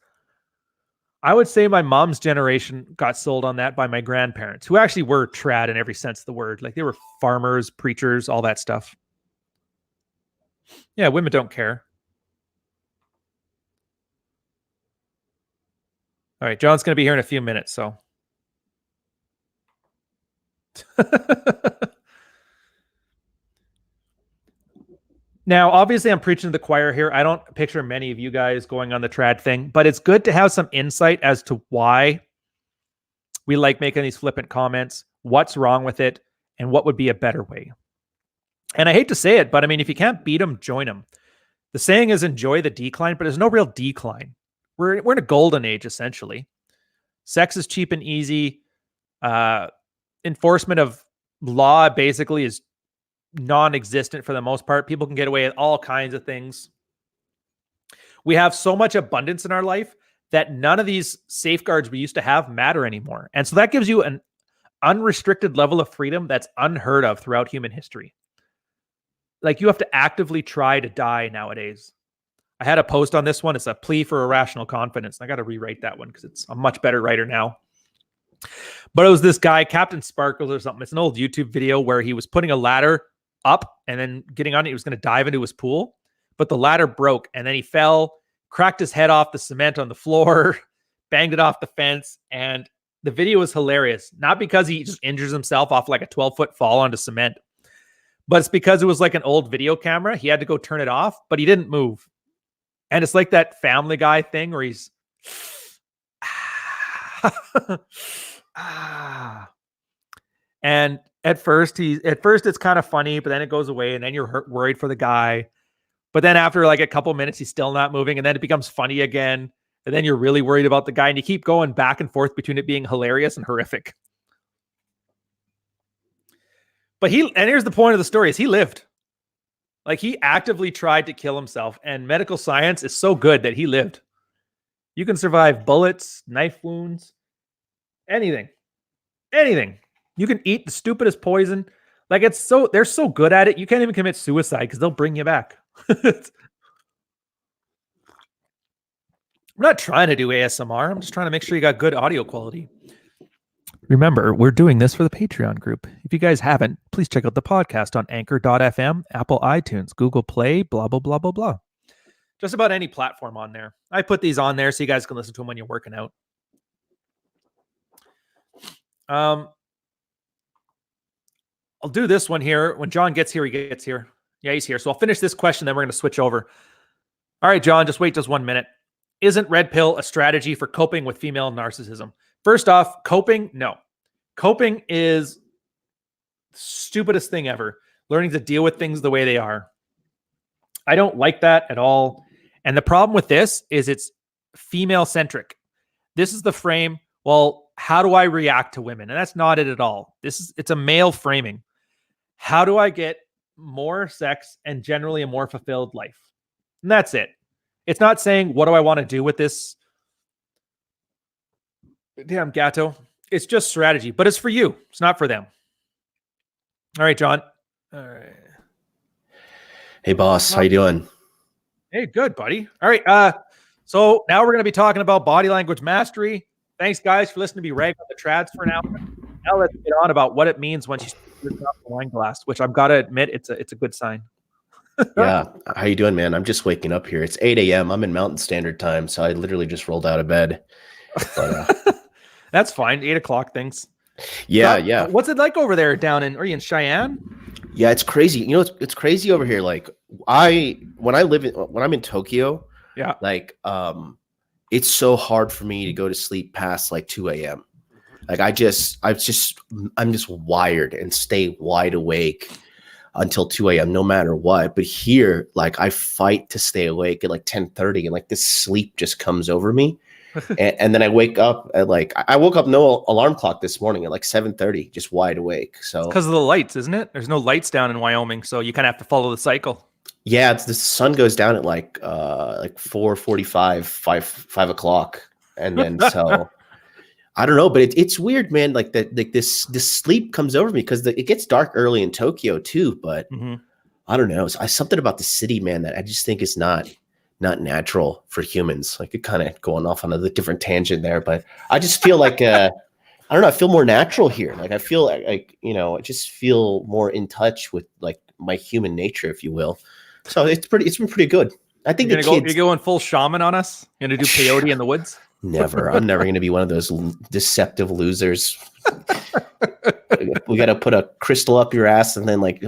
I would say my mom's generation got sold on that by my grandparents, who actually were trad in every sense of the word. Like they were farmers, preachers, all that stuff. Yeah, women don't care. All right, John's going to be here in a few minutes, so. Now, obviously, I'm preaching to the choir here. I don't picture many of you guys going on the trad thing, but it's good to have some insight as to why we like making these flippant comments, what's wrong with it, and what would be a better way. And I hate to say it, but I mean, if you can't beat them, join them. The saying is enjoy the decline, but there's no real decline. We're in a golden age, essentially. Sex is cheap and easy. Enforcement of law basically is non-existent for the most part. People can get away with all kinds of things. We have so much abundance in our life that none of these safeguards we used to have matter anymore. And so that gives you an unrestricted level of freedom that's unheard of throughout human history. Like, you have to actively try to die nowadays. I had a post on this one. It's a plea for irrational confidence. I got to rewrite that one because I'm a much better writer now. But it was this guy, Captain Sparkles or something. It's an old YouTube video where he was putting a ladder up and then getting on it. He was going to dive into his pool, but the ladder broke and then he fell, cracked his head off the cement on the floor, banged it off the fence. And the video was hilarious. Not because he just injures himself off like a 12-foot fall onto cement, but it's because it was like an old video camera. He had to go turn it off, but he didn't move. And it's like that Family Guy thing where he's and at first it's kind of funny, but then it goes away and then you're worried for the guy. But then after like a couple minutes, he's still not moving. And then it becomes funny again. And then you're really worried about the guy, and you keep going back and forth between it being hilarious and horrific. But here's the point of the story is he lived. Like, he actively tried to kill himself, and medical science is so good that he lived. You can survive bullets, knife wounds, anything. You can eat the stupidest poison. Like, they're so good at it. You can't even commit suicide because they'll bring you back. I'm not trying to do ASMR. I'm just trying to make sure you got good audio quality. Remember, we're doing this for the Patreon group. If you guys haven't, please check out the podcast on Anchor.fm, Apple iTunes, Google Play, blah, blah, blah, blah, blah. Just about any platform on there. I put these on there so you guys can listen to them when you're working out. I'll do this one here. When John gets here, he gets here. Yeah, he's here. So I'll finish this question, then we're going to switch over. All right, John, just wait just 1 minute. Isn't red pill a strategy for coping with female narcissism? First off, coping, no. Coping is the stupidest thing ever. Learning to deal with things the way they are. I don't like that at all. And the problem with this is it's female-centric. This is the frame, well, how do I react to women? And that's not it at all. It's a male framing. How do I get more sex and generally a more fulfilled life? And that's it. It's not saying, what do I want to do with this? Damn, Gatto. It's just strategy, but it's for you. It's not for them. All right, John. All right. Hey, boss. How you doing? Hey, good, buddy. All right. So now we're going to be talking about body language mastery. Thanks, guys, for listening to me rag on the trads for an hour. Now let's get on about what it means when she stirs up the wine glass, which I've got to admit, it's a good sign. Yeah. How you doing, man? I'm just waking up here. It's 8 a.m. I'm in Mountain Standard Time, so I literally just rolled out of bed. But That's fine. 8 o'clock things. yeah, So, yeah. what's it like over there are you in Cheyenne? Yeah, it's crazy. You know, it's crazy over here. Like when I'm in Tokyo, Yeah. like it's so hard for me to go to sleep past like 2 a.m. Like I'm just wired and stay wide awake until 2 a.m. no matter what. But here, like I fight to stay awake at like 10:30 and like this sleep just comes over me. and then I wake up at like I woke up no alarm clock this morning at like 7:30, just wide awake. So Because of the lights, isn't it? There's no lights down in Wyoming, so you kind of have to follow the cycle. yeah, the sun goes down at like 4:45, 5 o'clock. And then so I don't know, but it's weird, man. Like that, like this sleep comes over me because it gets dark early in Tokyo too. But I don't know, it's something about the city, man, that I just think is not natural for humans. Like it kind of going off on a different tangent there, but I just feel like I don't know. I feel more natural here. Like I feel like I just feel more in touch with like my human nature, if you will. So it's been pretty good. I think you're going full shaman on us. You're gonna do peyote in the woods. Never. I'm never going to be one of those deceptive losers. We got to put a crystal up your ass and then like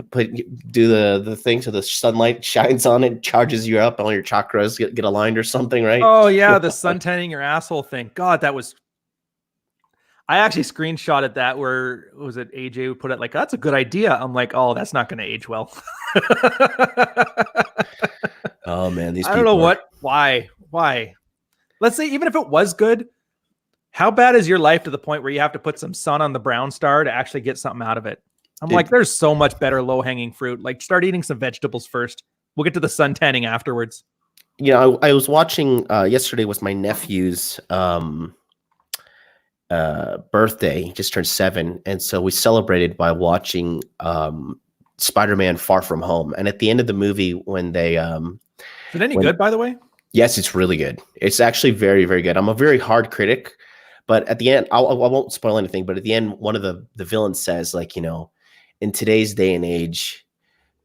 do the thing so the sunlight shines on it, charges you up, all your chakras get aligned or something, right? Oh yeah, the sun tanning your asshole thing. God, that was. I actually screenshotted that. Where was it? AJ who put it like, "That's a good idea." I'm like, "Oh, that's not going to age well." Oh man, I don't know why. Let's say even if it was good, how bad is your life to the point where you have to put some sun on the brown star to actually get something out of it? I'm like, there's so much better low-hanging fruit. Like start eating some vegetables first. We'll get to the sun tanning afterwards. Yeah, I was watching yesterday was my nephew's birthday. He just turned 7. And so we celebrated by watching Spider-Man Far From Home. And at the end of the movie, when they is it any good, by the way? Yes, it's really good. It's actually very, very good. I'm a very hard critic, but at the end, I won't spoil anything. But at the end, one of the villains says, like, in today's day and age,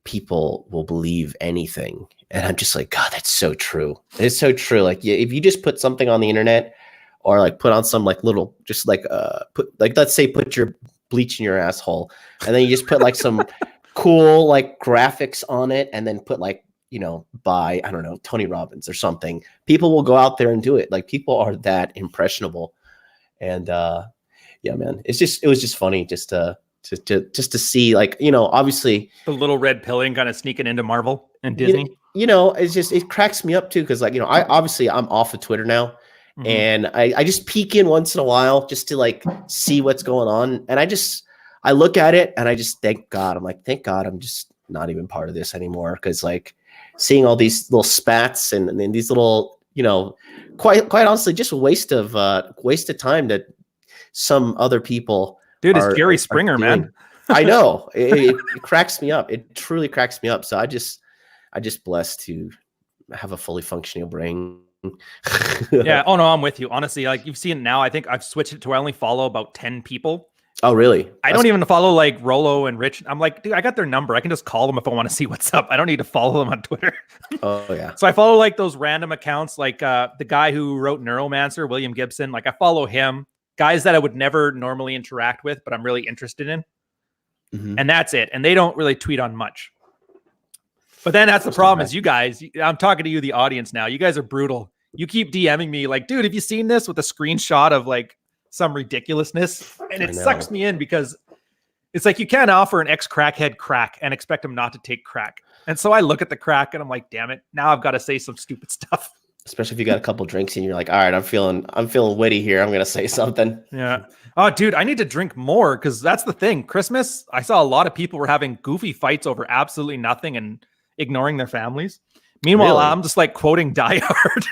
people will believe anything. And I'm just like, God, that's so true. It's so true. Like, if you just put something on the internet or like put on some like little, just like let's say put your bleach in your asshole, and then you just put like some cool like graphics on it, and then put like, by, I don't know, Tony Robbins or something, people will go out there and do it. Like people are that impressionable. And yeah, man, it was just funny just to see, like, obviously the little red pilling kind of sneaking into Marvel and Disney. It's just, it cracks me up too. Cause like, I'm off of Twitter now. And I just peek in once in a while just to like see what's going on. And I look at it and I just thank God. I'm like, thank God I'm just not even part of this anymore. Cause like, seeing all these little spats and these little, quite honestly, just a waste of time that some other people. Dude, it's Jerry Springer, man. I know it cracks me up. It truly cracks me up. So I just blessed to have a fully functioning brain. Yeah. Oh no, I'm with you. Honestly, like you've seen now, I think I've switched it to I only follow about 10 people. Oh, really? I don't even follow like Rolo and Rich. I'm like, dude, I got their number. I can just call them if I want to see what's up. I don't need to follow them on Twitter. Oh, yeah. So I follow like those random accounts, like the guy who wrote Neuromancer, William Gibson. Like I follow him, guys that I would never normally interact with, but I'm really interested in. And that's it. And they don't really tweet on much. But then that's the problem is you guys, I'm talking to you, the audience now. You guys are brutal. You keep DMing me like, dude, have you seen this with a screenshot of like some ridiculousness? And it sucks me in because it's like you can't offer an ex-crackhead crack and expect him not to take crack. And so I look at the crack and I'm like, damn it, now I've got to say some stupid stuff. Especially if you got a couple drinks and you're like, all right, I'm feeling witty here. I'm gonna say something. Yeah. Oh, dude, I need to drink more because that's the thing. Christmas, I saw a lot of people were having goofy fights over absolutely nothing and ignoring their families. Meanwhile, really? I'm just like quoting Die Hard.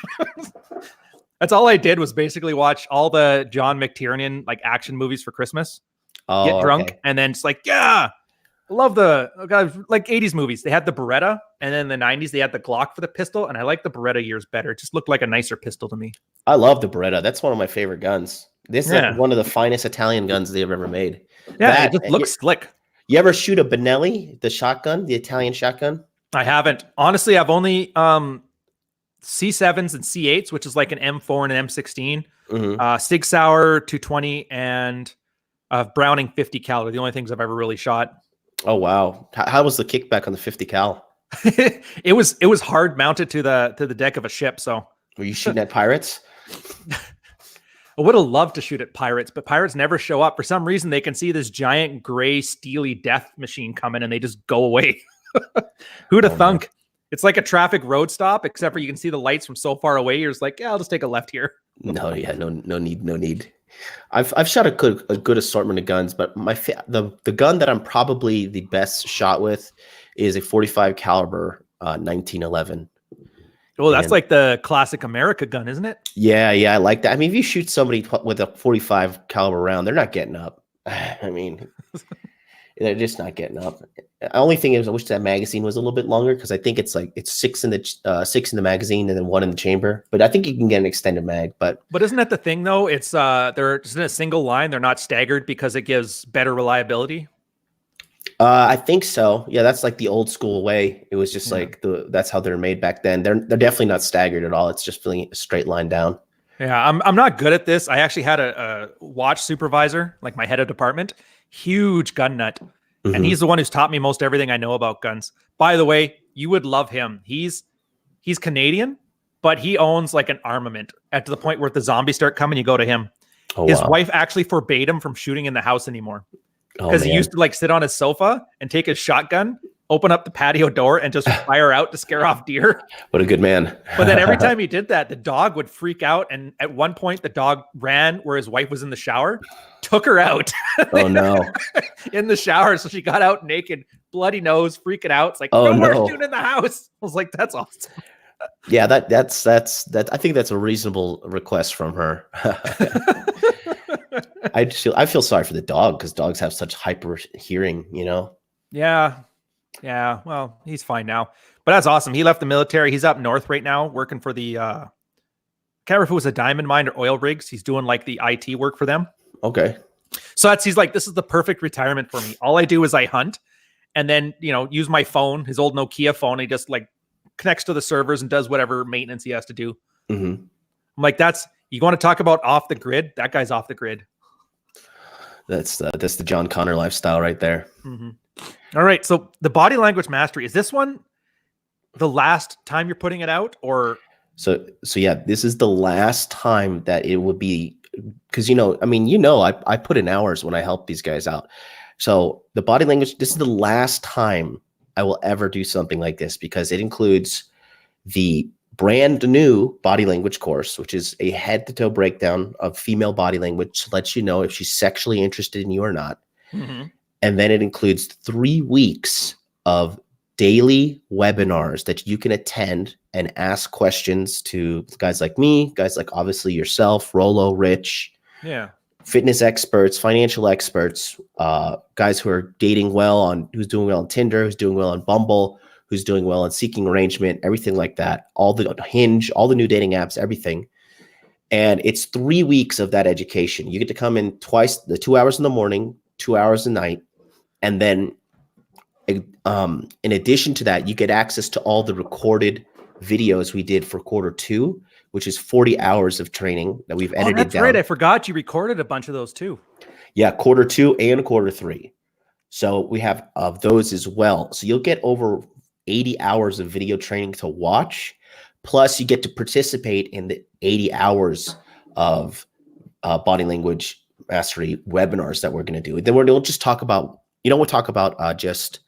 That's all I did was basically watch all the John McTiernan like action movies for Christmas. Get drunk, and then it's like, yeah, I love the like 80s movies. They had the Beretta, and then in the 90s they had the Glock for the pistol, and I like the Beretta years better. It just looked like a nicer pistol to me. I love the Beretta. That's one of my favorite guns. This is like one of the finest Italian guns they've ever made. Yeah, it just looks slick. You ever shoot a Benelli, the shotgun, the Italian shotgun? I haven't. Honestly, I've only C7s and C8s, which is like an M4 and an M16, Sig Sauer 220, and Browning 50 cal are the only things I've ever really shot. Oh wow! How was the kickback on the 50 cal? It was hard mounted to the deck of a ship. So were you shooting at pirates? I would have loved to shoot at pirates, but pirates never show up. For some reason, they can see this giant gray steely death machine coming and they just go away. Who'd have thunk? No. It's like a traffic road stop, except for you can see the lights from so far away. You're just like, yeah, I'll just take a left here. No need. I've shot a good assortment of guns, but the gun that I'm probably the best shot with is a 45 caliber 1911. Well, that's like the classic America gun, isn't it? Yeah, I like that. I mean, if you shoot somebody with a 45 caliber round, they're not getting up. I mean, they're just not getting up. The only thing is, I wish that magazine was a little bit longer because I think it's six in the magazine and then one in the chamber. But I think you can get an extended mag. But isn't that the thing though? It's they're just in a single line. They're not staggered because it gives better reliability. I think so. Yeah, that's like the old school way. It was just like that's how they're made back then. They're definitely not staggered at all. It's just feeling a straight line down. Yeah, I'm not good at this. I actually had a watch supervisor, like my head of department, huge gun nut. And he's the one who's taught me most everything I know about guns. By the way, you would love him. He's Canadian, but he owns like an armament to the point where if the zombies start coming, you go to him. His wife actually forbade him from shooting in the house anymore because he used to like sit on his sofa and take his shotgun, open up the patio door and just fire out to scare off deer. What a good man. But then every time he did that, the dog would freak out. And at one point the dog ran where his wife was in the shower, took her out. Oh no. In the shower. So she got out naked, bloody nose, freaking out. It's like, no more shooting in the house. I was like, that's awesome. Yeah, that's I think that's a reasonable request from her. I feel sorry for the dog because dogs have such hyper hearing, you know? Yeah. Well, he's fine now, but that's awesome. He left the military. He's up north right now working for the, can't remember if it was a diamond mine or oil rigs. He's doing like the IT work for them. Okay. So he's like, this is the perfect retirement for me. All I do is I hunt and then, use my phone, his old Nokia phone. He just like connects to the servers and does whatever maintenance he has to do. I'm like, you want to talk about off the grid? That guy's off the grid. That's the John Connor lifestyle right there. All right. So the body language mastery, is this one the last time you're putting it out or? So yeah, this is the last time that it would be, because, I put in hours when I help these guys out. So the body language, this is the last time I will ever do something like this because it includes the brand new body language course, which is a head to toe breakdown of female body language to let you know if she's sexually interested in you or not. And then it includes 3 weeks of daily webinars that you can attend and ask questions to guys like me, guys like obviously yourself, Rolo, Rich, fitness experts, financial experts, guys who are dating well who's doing well on Tinder, who's doing well on Bumble, who's doing well on Seeking Arrangement, everything like that, all the Hinge, all the new dating apps, everything. And it's 3 weeks of that education. You get to come in twice, the 2 hours in the morning, 2 hours a night. And then in addition to that, you get access to all the recorded videos we did for Q2, which is 40 hours of training that we've edited down. That's right. I forgot you recorded a bunch of those too. Yeah, Q2 and Q3. So we have those as well. So you'll get over 80 hours of video training to watch. Plus you get to participate in the 80 hours of body language mastery webinars that we're going to do. Then we'll just talk about, we'll talk about just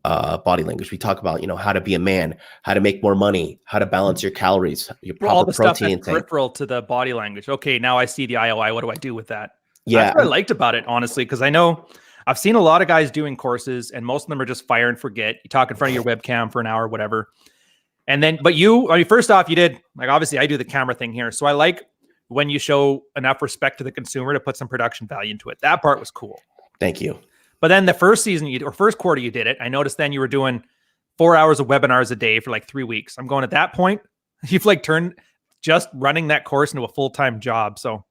body language. We talk about, how to be a man, how to make more money, how to balance your calories, your proper all the protein stuff that's peripheral to the body language. Okay, now I see the IOI. What do I do with that? Yeah, that's what I liked about it, honestly, because I know I've seen a lot of guys doing courses, and most of them are just fire and forget. You talk in front of your webcam for an hour, whatever. And then, but first off, you did, like, obviously I do the camera thing here. So I like when you show enough respect to the consumer to put some production value into it. That part was cool. Thank you. But then the first season first quarter you did it, I noticed then you were doing 4 hours of webinars a day for like 3 weeks. I'm going, at that point, you've like turned just running that course into a full-time job. So,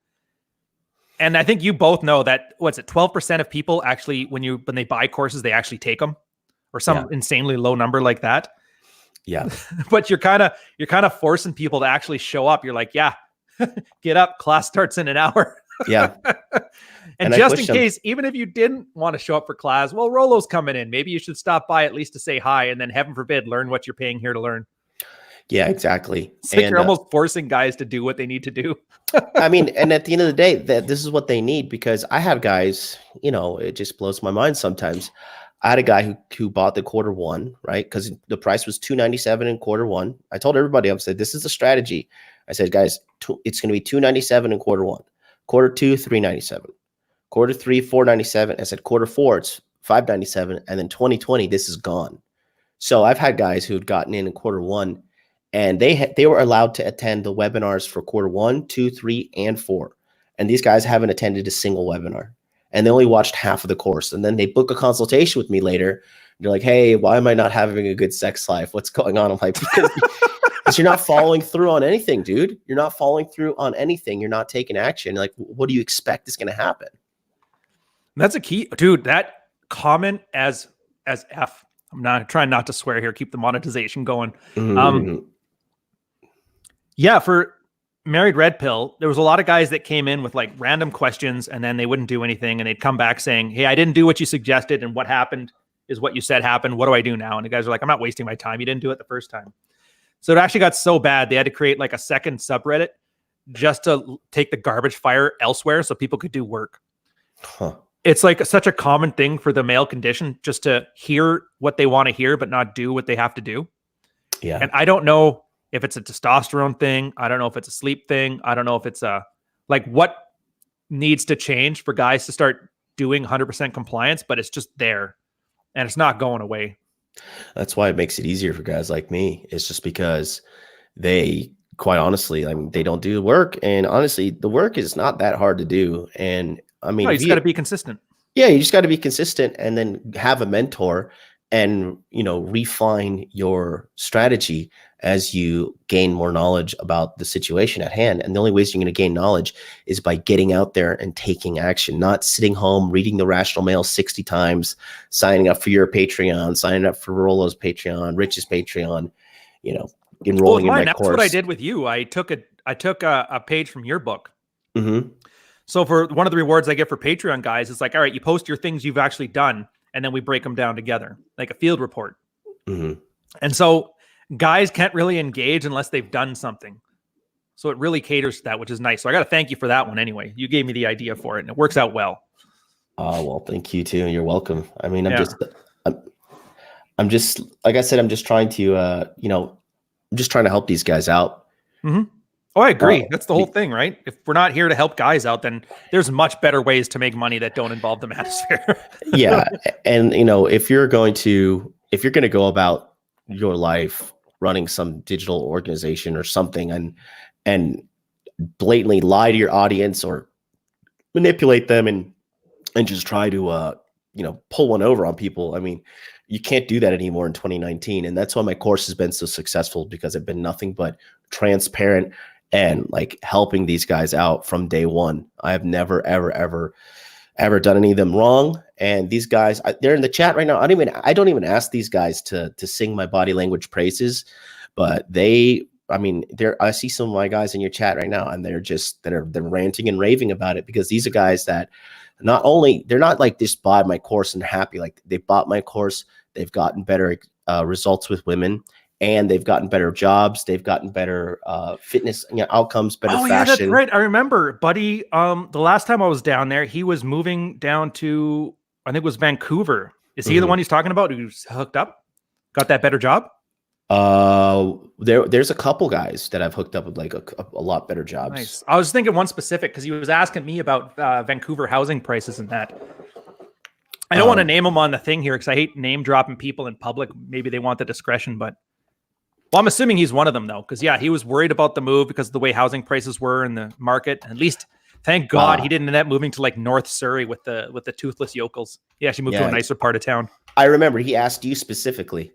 and I think you both know that, 12% of people actually, when they buy courses, they actually take them, or some insanely low number like that. Yeah. But you're kind of forcing people to actually show up. You're like, yeah, get up. Class starts in an hour. Yeah. And just in case, even if you didn't want to show up for class, well, Rolo's coming in. Maybe you should stop by at least to say hi, and then heaven forbid, learn what you're paying here to learn. Yeah, exactly. It's like you're almost forcing guys to do what they need to do. I mean, and at the end of the day, this is what they need, because I have guys, it just blows my mind sometimes. I had a guy who bought the Q1, right? Because the price was $297 in Q1. I told everybody, I said, this is a strategy. I said, guys, it's going to be $297 in Q1, Q2, $397, Q3, $497. I said, Q4, it's $597. And then 2020, this is gone. So I've had guys who had gotten in Q1, and they were allowed to attend the webinars for Q1, 2, 3, and 4. And these guys haven't attended a single webinar, and they only watched half of the course. And then they book a consultation with me later. And they're like, hey, why am I not having a good sex life? What's going on? I'm like, because you're not following through on anything, dude. You're not following through on anything. You're not taking action. Like, what do you expect is going to happen? That's a key, dude. That comment as F. I'm not trying not to swear here. Keep the monetization going. Mm-hmm. Yeah, for Married Red Pill, there was a lot of guys that came in with like random questions, and then they wouldn't do anything, and they'd come back saying, hey, I didn't do what you suggested, and what happened is what you said happened. What do I do now? And the guys are like, I'm not wasting my time. You didn't do it the first time. So it actually got so bad, they had to create like a second subreddit just to take the garbage fire elsewhere so people could do work. Huh. It's like such a common thing for the male condition, just to hear what they want to hear, but not do what they have to do. Yeah. And I don't know if it's a testosterone thing. I don't know if it's a sleep thing. I don't know if it's what needs to change for guys to start doing 100% compliance, but it's just there and it's not going away. That's why it makes it easier for guys like me. It's just because they, quite honestly, I mean, they don't do the work, and honestly, the work is not that hard to do. And I mean, no, you just got to be consistent. Yeah, you just got to be consistent, and then have a mentor, and refine your strategy as you gain more knowledge about the situation at hand. And the only ways you're going to gain knowledge is by getting out there and taking action, not sitting home reading the Rational Mail 60 times, signing up for your Patreon, signing up for Rolo's Patreon, Rich's Patreon, enrolling in my course. That's what I did with you. I took a page from your book. Mm-hmm. So for one of the rewards I get for Patreon guys, it's like, all right, you post your things you've actually done, and then we break them down together, like a field report. Mm-hmm. And so guys can't really engage unless they've done something. So it really caters to that, which is nice. So I got to thank you for that one anyway. You gave me the idea for it, and it works out well. Oh, well, thank you too. You're welcome. I mean, I'm just, like I said, I'm just trying to, I'm just trying to help these guys out. Mm-hmm. Oh, I agree. That's the whole thing, right? If we're not here to help guys out, then there's much better ways to make money that don't involve the manosphere. Yeah. And, if you're going to go about your life running some digital organization or something, and blatantly lie to your audience or manipulate them and just try to, pull one over on people. I mean, you can't do that anymore in 2019. And that's why my course has been so successful, because it's been nothing but transparent and like helping these guys out from day one. I have never, ever done any of them wrong. And these guys, they're in the chat right now. I don't even ask these guys to sing my body language praises, but I see some of my guys in your chat right now, and they're ranting and raving about it, because these are guys that they're not like just buy my course and happy. Like, they bought my course, they've gotten better results with women, and they've gotten better jobs. They've gotten better fitness outcomes, better fashion. Yeah, that's right. I remember, buddy. The last time I was down there, he was moving down to, I think it was Vancouver. Is he the one he's talking about who's hooked up? Got that better job? There's a couple guys that I've hooked up with like a lot better jobs. Nice. I was thinking one specific because he was asking me about Vancouver housing prices and that. I don't want to name them on the thing here because I hate name dropping people in public. Maybe they want the discretion, but I'm assuming he's one of them though, because he was worried about the move because of the way housing prices were in the market. At least, thank God, he didn't end up moving to like North Surrey with the toothless yokels. He actually moved to a nicer part of town. I remember he asked you specifically.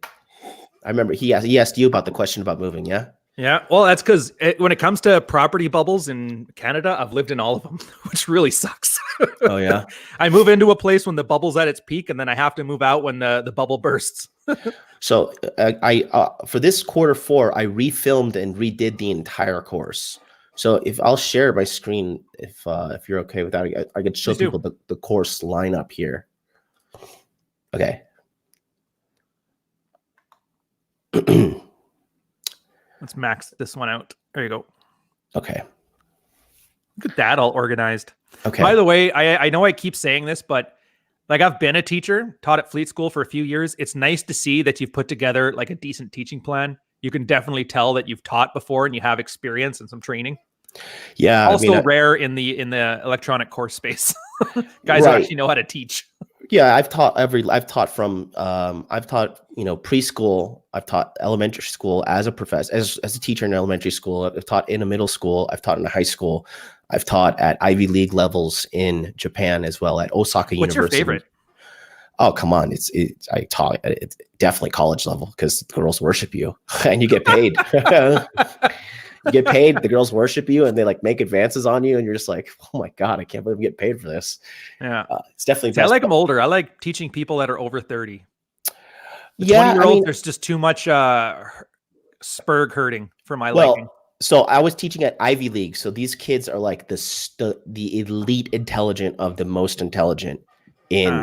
I remember he asked you about the question about moving. Yeah. Yeah. Well, that's because when it comes to property bubbles in Canada, I've lived in all of them, which really sucks. Oh yeah. I move into a place when the bubble's at its peak, and then I have to move out when the bubble bursts. So I for this Q4, I refilmed and redid the entire course. So if I'll share my screen, if you're okay with that, I could show Please do. people the course lineup here. Okay. Let's max this one out. There you go. Okay. Look at that, all organized. Okay. By the way, I know I keep saying this, but like I've been a teacher, taught at Fleet School for a few years. It's nice to see that you've put together like a decent teaching plan. You can definitely tell that you've taught before and you have experience and some training. Yeah. Also rare in the electronic course space. Guys who actually know how to teach. Yeah, I've taught preschool, I've taught elementary school as a professor, as a teacher in elementary school. I've taught in a middle school, I've taught in a high school, I've taught at Ivy League levels in Japan as well, at Osaka University. What's your favorite? Oh, come on. It's definitely college level, because the girls worship you and you get paid. You get paid, the girls worship you, and they like make advances on you, and you're just like, oh my God, I can't believe I'm getting paid for this. Yeah. It's definitely See, I like them older. I like teaching people that are over 30. The yeah, 20-year-old, there's just too much spurg hurting for my liking. So I was teaching at Ivy League. So these kids are like the elite intelligent of the most intelligent in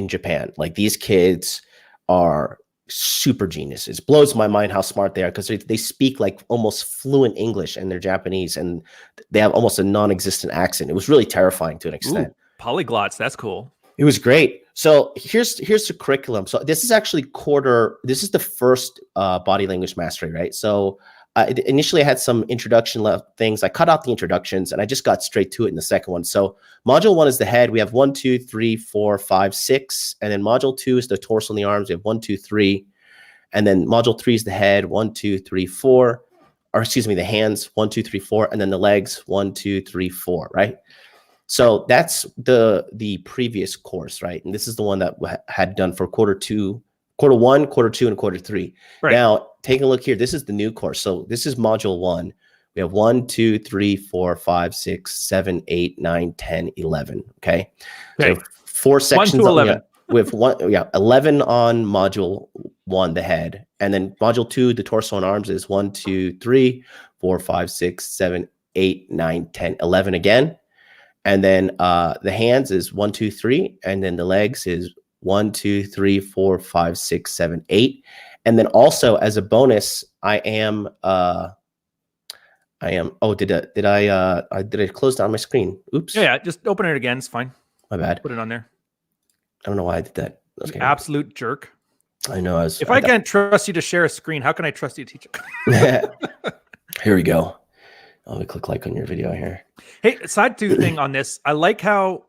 Japan. Like these kids are super geniuses. It blows my mind how smart they are, because they speak like almost fluent English, and they're Japanese, and they have almost a non-existent accent. It was really terrifying to an extent. Ooh, polyglots, that's cool. It was great. So here's the curriculum. So this is actually this is the first body language mastery, right? So initially I had some introduction things. I cut out the introductions and I just got straight to it in the second one. So module 1 is the head. We have 1, 2, 3, 4, 5, 6. And then module 2 is the torso and the arms. We have 1, 2, 3. And then module 3 is the head, 1, 2, 3, 4. Or excuse me, the hands, 1, 2, 3, 4. And then the legs, 1, 2, 3, 4, right? So that's the previous course, right? And this is the one that had done for Q1, Q2, and Q3. Right. Now, take a look here. This is the new course. So this is module 1. We have 1, 2, 3, 4, 5, 6, 7, 8, 9, 10, 11. Okay. So 4 sections. 1 to 11. With 11 on module 1, the head. And then module 2, the torso and arms, is 1, 2, 3, 4, 5, 6, 7, 8, 9, 10, 11 again. And then the hands is 1, 2, 3. And then the legs is 1, 2, 3, 4, 5, 6, 7, 8. And then also as a bonus, I am. Oh, did I close down my screen? Oops. Yeah, just open it again. It's fine. My bad. Put it on there. I don't know why I did that. Okay. Absolute jerk. I know. If I can't trust you to share a screen, how can I trust you to teach it? Here we go. Let me click like on your video here. Hey, side two thing on this. I like how.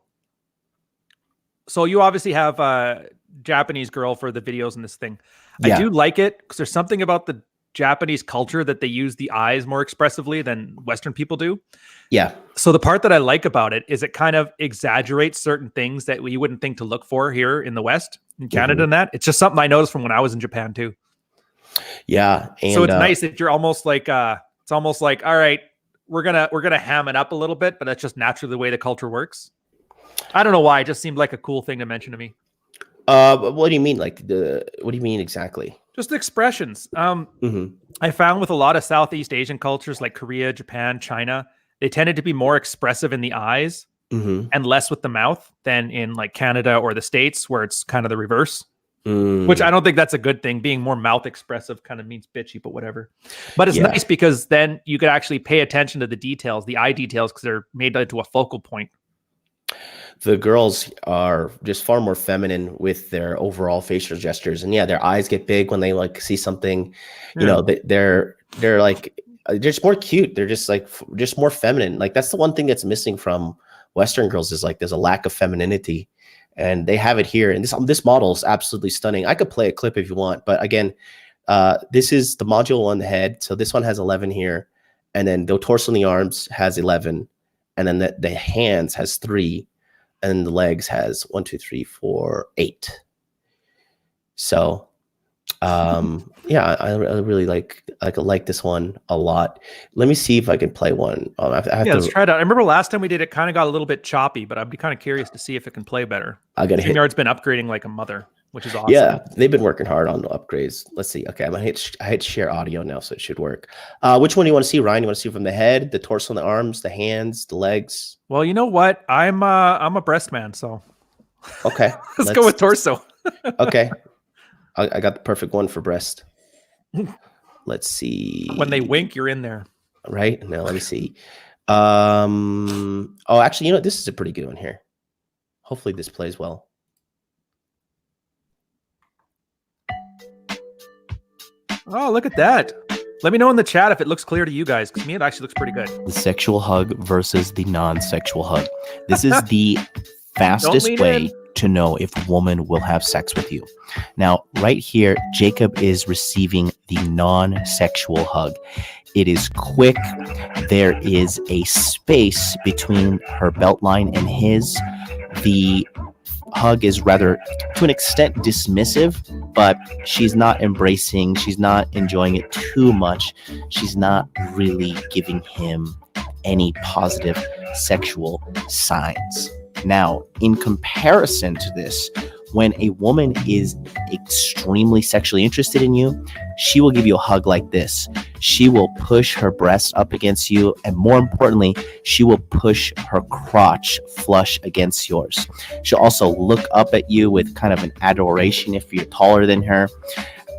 So you obviously have a Japanese girl for the videos in this thing. Yeah. I do like it because there's something about the Japanese culture that they use the eyes more expressively than Western people do. Yeah. So the part that I like about it is it kind of exaggerates certain things that we wouldn't think to look for here in the West, in Canada, and that. It's just something I noticed from when I was in Japan too. Yeah. And, so it's nice that you're almost like, it's almost like, all right, we're gonna ham it up a little bit, but that's just naturally the way the culture works. I don't know why. It just seemed like a cool thing to mention to me. What do you mean? What do you mean exactly? Just expressions. I found with a lot of Southeast Asian cultures like Korea, Japan, China, they tended to be more expressive in the eyes and less with the mouth than in like Canada or the States, where it's kind of the reverse. Which I don't think that's a good thing. Being more mouth expressive kind of means bitchy, but whatever. But it's nice because then you could actually pay attention to the details, the eye details, because they're made into a focal point. The girls are just far more feminine with their overall facial gestures, and their eyes get big when they like see something. You know, they're like they're just more cute. They're just more feminine. Like that's the one thing that's missing from Western girls is like there's a lack of femininity. And they have it here. And this model is absolutely stunning. I could play a clip if you want. But again, this is the module on the head. So this one has 11 here. And then the torso and the arms has 11. And then the hands has 3. And then the legs has 1, 2, 3, 4, 8. So Yeah, I really like this one a lot. Let me see if I can play one. I have Yeah, to, let's try it out. I remember last time we did it kind of got a little bit choppy, but I'd be kind of curious to see if it can play better. I gotta hit. StreamYard's been upgrading like a mother, which is awesome. Yeah, they've been working hard on the upgrades. Let's see. Okay, I'm gonna hit share audio now, so it should work. Which one do you want to see, Ryan? You want to see from the head, the torso, and the arms, the hands, the legs? Well, you know what? I'm a breast man, so Okay, let's go with torso. Okay, I got the perfect one for breast. Let's see. When they wink, you're in there. Right now, let me see. Oh, actually, you know, this is a pretty good one here. Hopefully this plays well. Oh, look at that. Let me know in the chat if it looks clear to you guys, because to me it actually looks pretty good. The sexual hug versus the non-sexual hug. This is the fastest way to know if a woman will have sex with you. Now, right here, Jacob is receiving the non-sexual hug. It is quick. There is a space between her belt line and his. The hug is rather, to an extent, dismissive, but she's not embracing, she's not enjoying it too much. She's not really giving him any positive sexual signs. Now, in comparison to this, when a woman is extremely sexually interested in you, she will give you a hug like this. She will push her breast up against you, and more importantly, she will push her crotch flush against yours. She'll also look up at you with kind of an adoration if you're taller than her.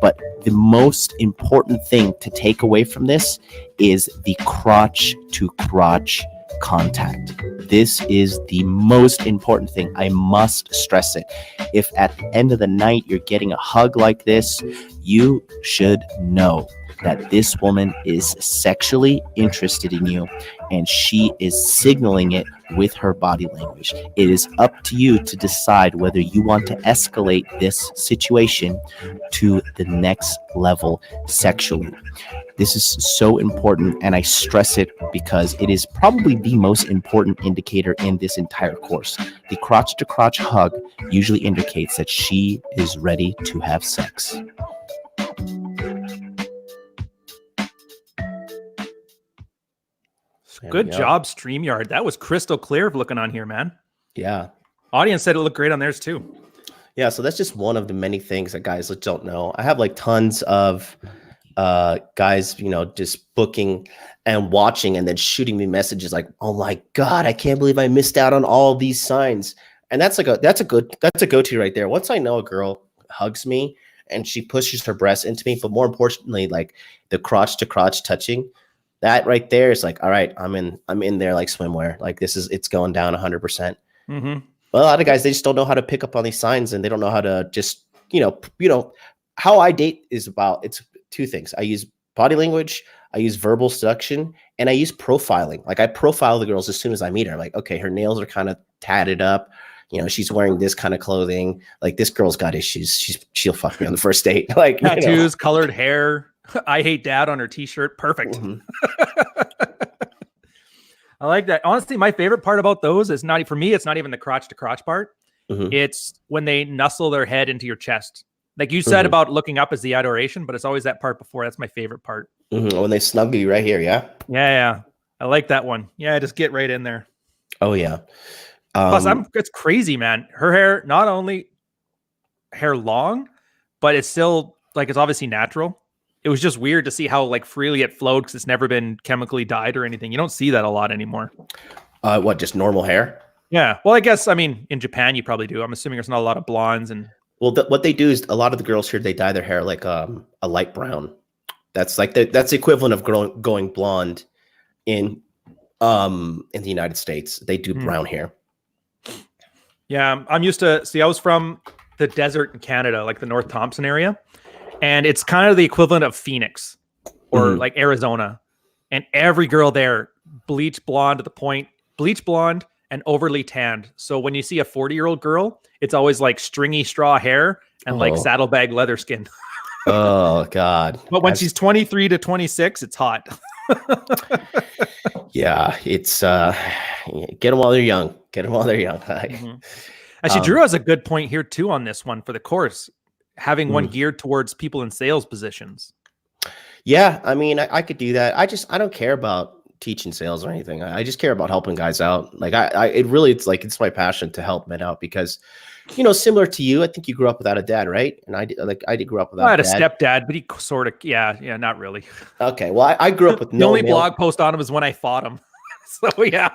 But the most important thing to take away from this is the crotch to crotch contact. This is the most important thing. I must stress it. If at the end of the night you're getting a hug like this, you should know that this woman is sexually interested in you, and she is signaling it with her body language. It is up to you to decide whether you want to escalate this situation to the next level sexually. This is so important, and I stress it because it is probably the most important indicator in this entire course. The crotch-to-crotch hug usually indicates that she is ready to have sex. Good job, StreamYard. That was crystal clear looking on here, man. Yeah. Audience said it looked great on theirs too. Yeah, so that's just one of the many things that guys don't know. I have like tons of guys, you know, just booking and watching and then shooting me messages like, "Oh my God, I can't believe I missed out on all these signs." And that's a go-to right there. Once I know a girl hugs me and she pushes her breast into me, but more importantly, like the crotch to crotch touching, that right there is like, all right, I'm in there like swimwear. Like it's going down 100%. Mm-hmm. But a lot of guys, they just don't know how to pick up on these signs, and they don't know how to just, you know, how I date is about, it's two things. I use body language, I use verbal seduction, and I use profiling. Like I profile the girls as soon as I meet her. Like, okay, her nails are kind of tatted up. You know, she's wearing this kind of clothing. Like this girl's got issues. She'll fuck me on the first date. Like tattoos, you know. Colored hair. I hate dad on her t-shirt. Perfect. Mm-hmm. I like that. Honestly, my favorite part about those is not, for me, it's not even the crotch to crotch part. Mm-hmm. It's when they nuzzle their head into your chest. Like you said about looking up as the adoration, but it's always that part before. That's my favorite part. Mm-hmm. When they snuggle you right here. Yeah. Yeah. I like that one. Yeah. Just get right in there. Oh yeah. Plus it's crazy, man. Her hair, not only hair long, but it's still like, it's obviously natural. It was just weird to see how like freely it flowed because it's never been chemically dyed or anything. You don't see that a lot anymore. What, just normal hair? Yeah. Well, I guess, I mean, in Japan, you probably do. I'm assuming there's not a lot of blondes and. Well, what they do is a lot of the girls here, they dye their hair like a light brown. That's like that's the equivalent of going blonde in the United States. They do brown hair. Yeah, I'm used to see. I was from the desert in Canada, like the North Thompson area, and it's kind of the equivalent of Phoenix or like Arizona. And every girl there bleach blonde to the point, bleach blonde and overly tanned. So when you see a 40-year-old girl, it's always like stringy straw hair and like saddlebag leather skin. Oh God. But when she's 23 to 26, it's hot. Yeah, it's get them while they're young. Get them while they're young. Actually, Drew has a good point here too on this one for the course. having one geared towards people in sales positions. Yeah, I mean, I could do that. I don't care about teaching sales or anything. I just care about helping guys out. Like it's my passion to help men out because, similar to you, I think you grew up without a dad, right? And I did grow up without I had a a stepdad, but he sort of, yeah, not really. Okay, well, I grew up with the only blog post on him is when I fought him. So yeah.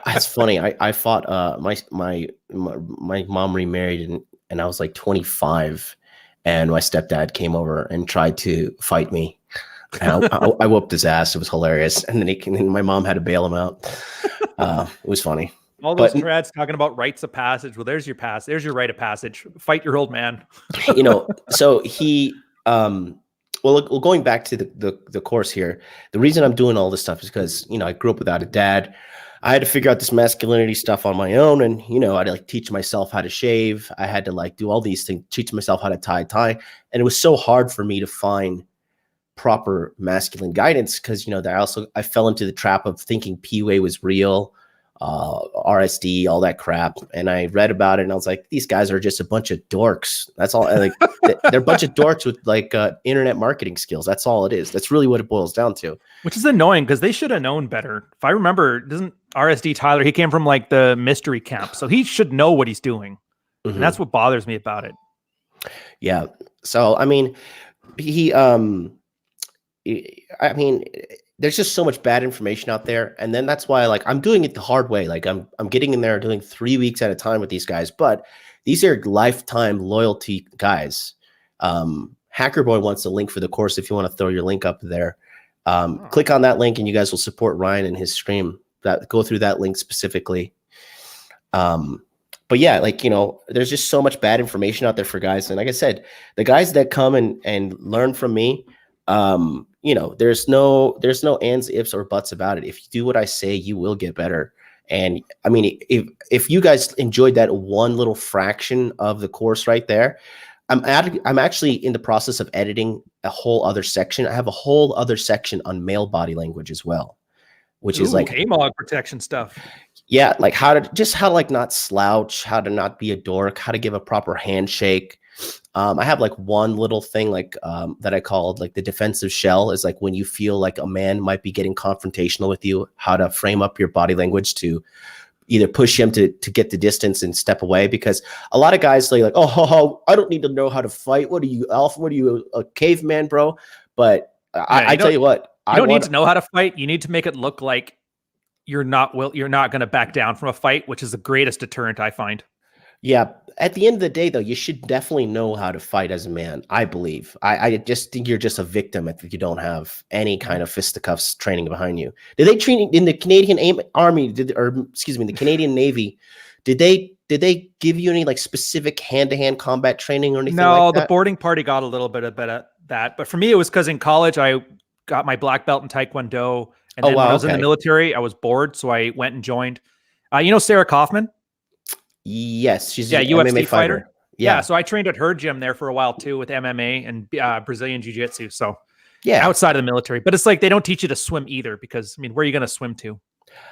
That's funny. I fought my mom remarried and I was like 25 and my stepdad came over and tried to fight me. And I whooped his ass. It was hilarious. And then my mom had to bail him out. It was funny. All those trads talking about rites of passage. Well, there's your pass. There's your rite of passage. Fight your old man. So he, well, going back to the course here, the reason I'm doing all this stuff is because, I grew up without a dad. I had to figure out this masculinity stuff on my own. And, I had to teach myself how to shave. I had to do all these things, teach myself how to tie a tie. And it was so hard for me to find proper masculine guidance because, I fell into the trap of thinking PUA was real, RSD, all that crap. And I read about it and I was like, these guys are just a bunch of dorks. That's all. They're a bunch of dorks with internet marketing skills. That's all it is. That's really what it boils down to. Which is annoying because they should have known better. If I remember, doesn't RSD Tyler, he came from the mystery camp. So he should know what he's doing. Mm-hmm. And that's what bothers me about it. Yeah. So, I mean, there's just so much bad information out there. And then that's why I'm doing it the hard way. I'm getting in there doing 3 weeks at a time with these guys, but these are lifetime loyalty guys. Hacker Boy wants a link for the course. If you want to throw your link up there, click on that link and you guys will support Ryan and his stream. Go through that link specifically. But yeah, there's just so much bad information out there for guys. And like I said, the guys that come and learn from me, there's no ands, ifs, or buts about it. If you do what I say, you will get better. And I mean, if you guys enjoyed that one little fraction of the course right there, I'm actually in the process of editing a whole other section. I have a whole other section on male body language as well, which is AMOG protection stuff. Yeah, how to not slouch, how to not be a dork, how to give a proper handshake. I have one little thing that I called the defensive shell is when you feel like a man might be getting confrontational with you, how to frame up your body language to either push him to get the distance and step away. Because a lot of guys say oh, I don't need to know how to fight. What are you, alpha? What are you, a caveman, bro? But I tell you what, you don't need to know how to fight. You need to make it look like you're not going to back down from a fight, which is the greatest deterrent I find. Yeah. At the end of the day, though, you should definitely know how to fight as a man, I believe. I just think you're just a victim if you don't have any kind of fisticuffs training behind you. Did they train in the Canadian Army, the Canadian Navy? Did they give you any specific hand-to-hand combat training or anything like that? No, the boarding party got a little bit of that. But for me, it was because in college, I got my black belt in Taekwondo. And then when I was in the military, I was bored. So I went and joined. Sarah Kaufman? Yes, she's a UFC fighter. Yeah, so I trained at her gym there for a while too with MMA and Brazilian Jiu-Jitsu. So outside of the military, but it's they don't teach you to swim either because where are you going to swim to?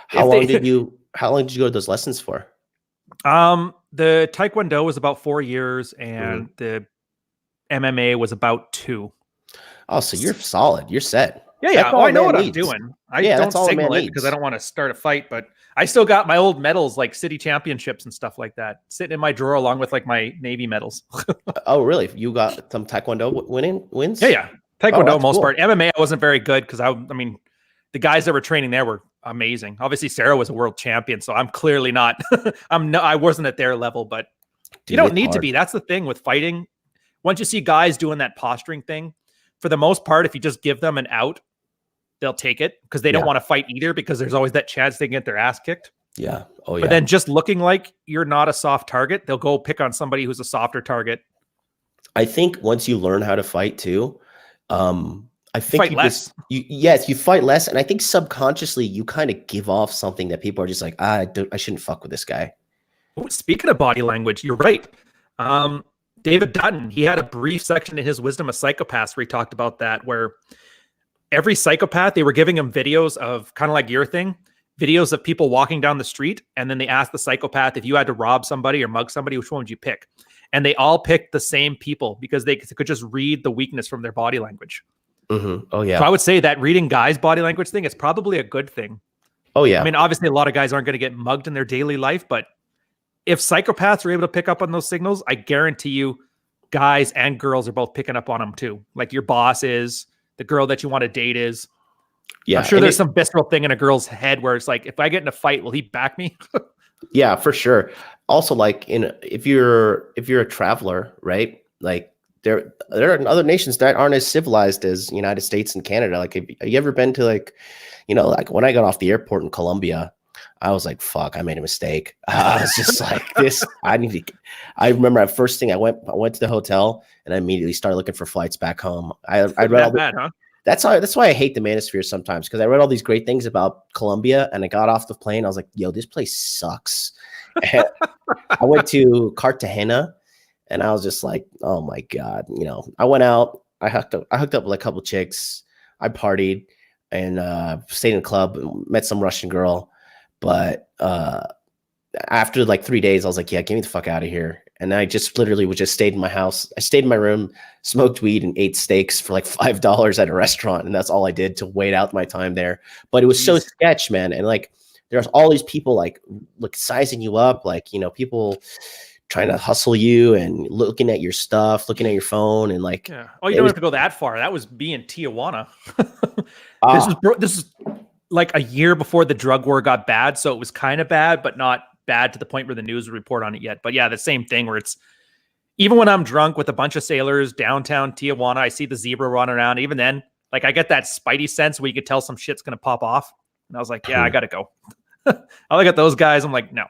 How long did you go to those lessons for? The Taekwondo was about 4 years and the MMA was about 2. Oh, so you're solid. You're set. Yeah. I know what I'm doing. I don't signal it because I don't want to start a fight, but I still got my old medals, city championships and stuff like that, sitting in my drawer along with my Navy medals. Oh, really? You got some Taekwondo wins? Yeah. Taekwondo, most part. MMA, I wasn't very good because the guys that were training there were amazing. Obviously, Sarah was a world champion, so I'm clearly not. I wasn't at their level, but you don't need to be. That's the thing with fighting. Once you see guys doing that posturing thing, for the most part, if you just give them an out, they'll take it because they don't want to fight either because there's always that chance they can get their ass kicked. Yeah. Oh, yeah. But then just looking like you're not a soft target, they'll go pick on somebody who's a softer target. I think once you learn how to fight too, I think fight less. You fight less. And I think subconsciously you kind of give off something that people are just I shouldn't fuck with this guy. Speaking of body language, you're right. David Dutton, he had a brief section in his Wisdom of Psychopaths where he talked about that, where every psychopath, they were giving him videos of kind of like your thing, videos of people walking down the street. And then they asked the psychopath, if you had to rob somebody or mug somebody, which one would you pick? and they all picked the same people because they could just read the weakness from their body language. Oh yeah. So I would say that reading guys' body language thing is probably a good thing. Oh yeah. I mean, obviously a lot of guys aren't going to get mugged in their daily life, but if psychopaths are able to pick up on those signals, I guarantee you guys and girls are both picking up on them too. Like your boss is, the girl that you want to date is. Yeah. I'm sure there's some visceral thing in a girl's head where it's like, if I get in a fight, will he back me? Yeah, for sure. Also, like if you're a traveler, right? Like there are other nations that aren't as civilized as United States and Canada. Like, have you ever been to like when I got off the airport in Colombia, I was like, fuck, I made a mistake. I was just like, I remember at first thing I went to the hotel and I immediately started looking for flights back home. I read all bad, huh? That's why I hate the manosphere sometimes, because I read all these great things about Colombia and I got off the plane. I was like, yo, this place sucks. And I went to Cartagena and I was just like, oh my God. I went out, I hooked up with a couple chicks. I partied and stayed in a club, met some Russian girl. But after like 3 days, I was like, yeah, get me the fuck out of here. And I just literally stayed in my house. I stayed in my room, smoked weed, and ate steaks for like $5 at a restaurant. And that's all I did to wait out my time there. But it was so sketch, man. And like, there's all these people like sizing you up, like, people trying to hustle you and looking at your stuff, looking at your phone. And like, yeah. Oh, you don't have to go that far. That was me in Tijuana. This is like a year before the drug war got bad. So it was kind of bad, but not bad to the point where the news would report on it yet. But yeah, the same thing where it's, even when I'm drunk with a bunch of sailors downtown Tijuana, I see the zebra running around. Even then, like I get that spidey sense where you could tell some shit's going to pop off. And I was like, yeah, I got to go. I look at those guys. I'm like, no.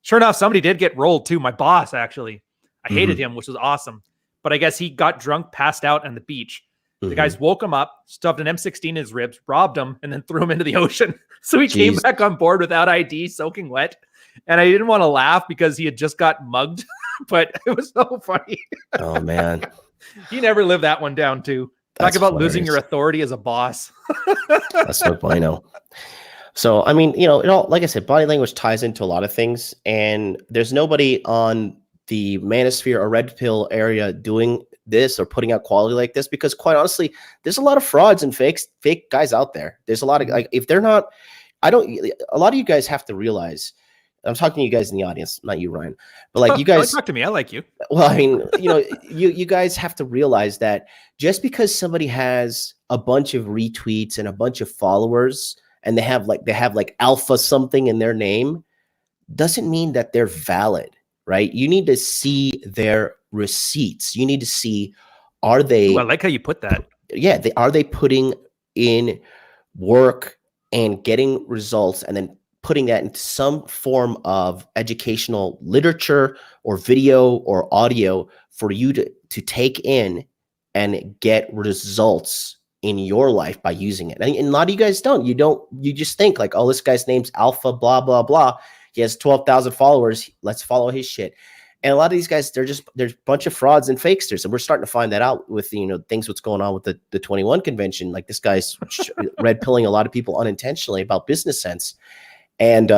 Sure enough, somebody did get rolled too. My boss, actually. I hated him, which was awesome. But I guess he got drunk, passed out on the beach. The guys woke him up, stuffed an M16 in his ribs, robbed him, and then threw him into the ocean. So he came back on board without ID, soaking wet. And I didn't want to laugh because he had just got mugged, but it was so funny. Oh, man. You never live that one down, too. Talk about losing your authority as a boss. That's no bueno. So, I mean, like I said, body language ties into a lot of things. And there's nobody on the manosphere or red pill area doing this or putting out quality like this, because quite honestly, there's a lot of frauds and fake guys out there. There's a lot of, like, if they're not, a lot of you guys have to realize, I'm talking to you guys in the audience, not you, Ryan, but like you guys talk to me. I like you. Well, I mean, you guys have to realize that just because somebody has a bunch of retweets and a bunch of followers and they have like alpha something in their name doesn't mean that they're valid, right? You need to see their receipts. You need to see, are they, I like how you put that. Yeah. Are they putting in work and getting results and then putting that into some form of educational literature or video or audio for you to take in and get results in your life by using it. And a lot of you guys don't. You just think like, oh, this guy's name's Alpha, blah, blah, blah. He has 12,000 followers. Let's follow his shit. And a lot of these guys, there's a bunch of frauds and fakesters. And we're starting to find that out with, what's going on with the 21 convention. Like this guy's red pilling a lot of people unintentionally about business sense. And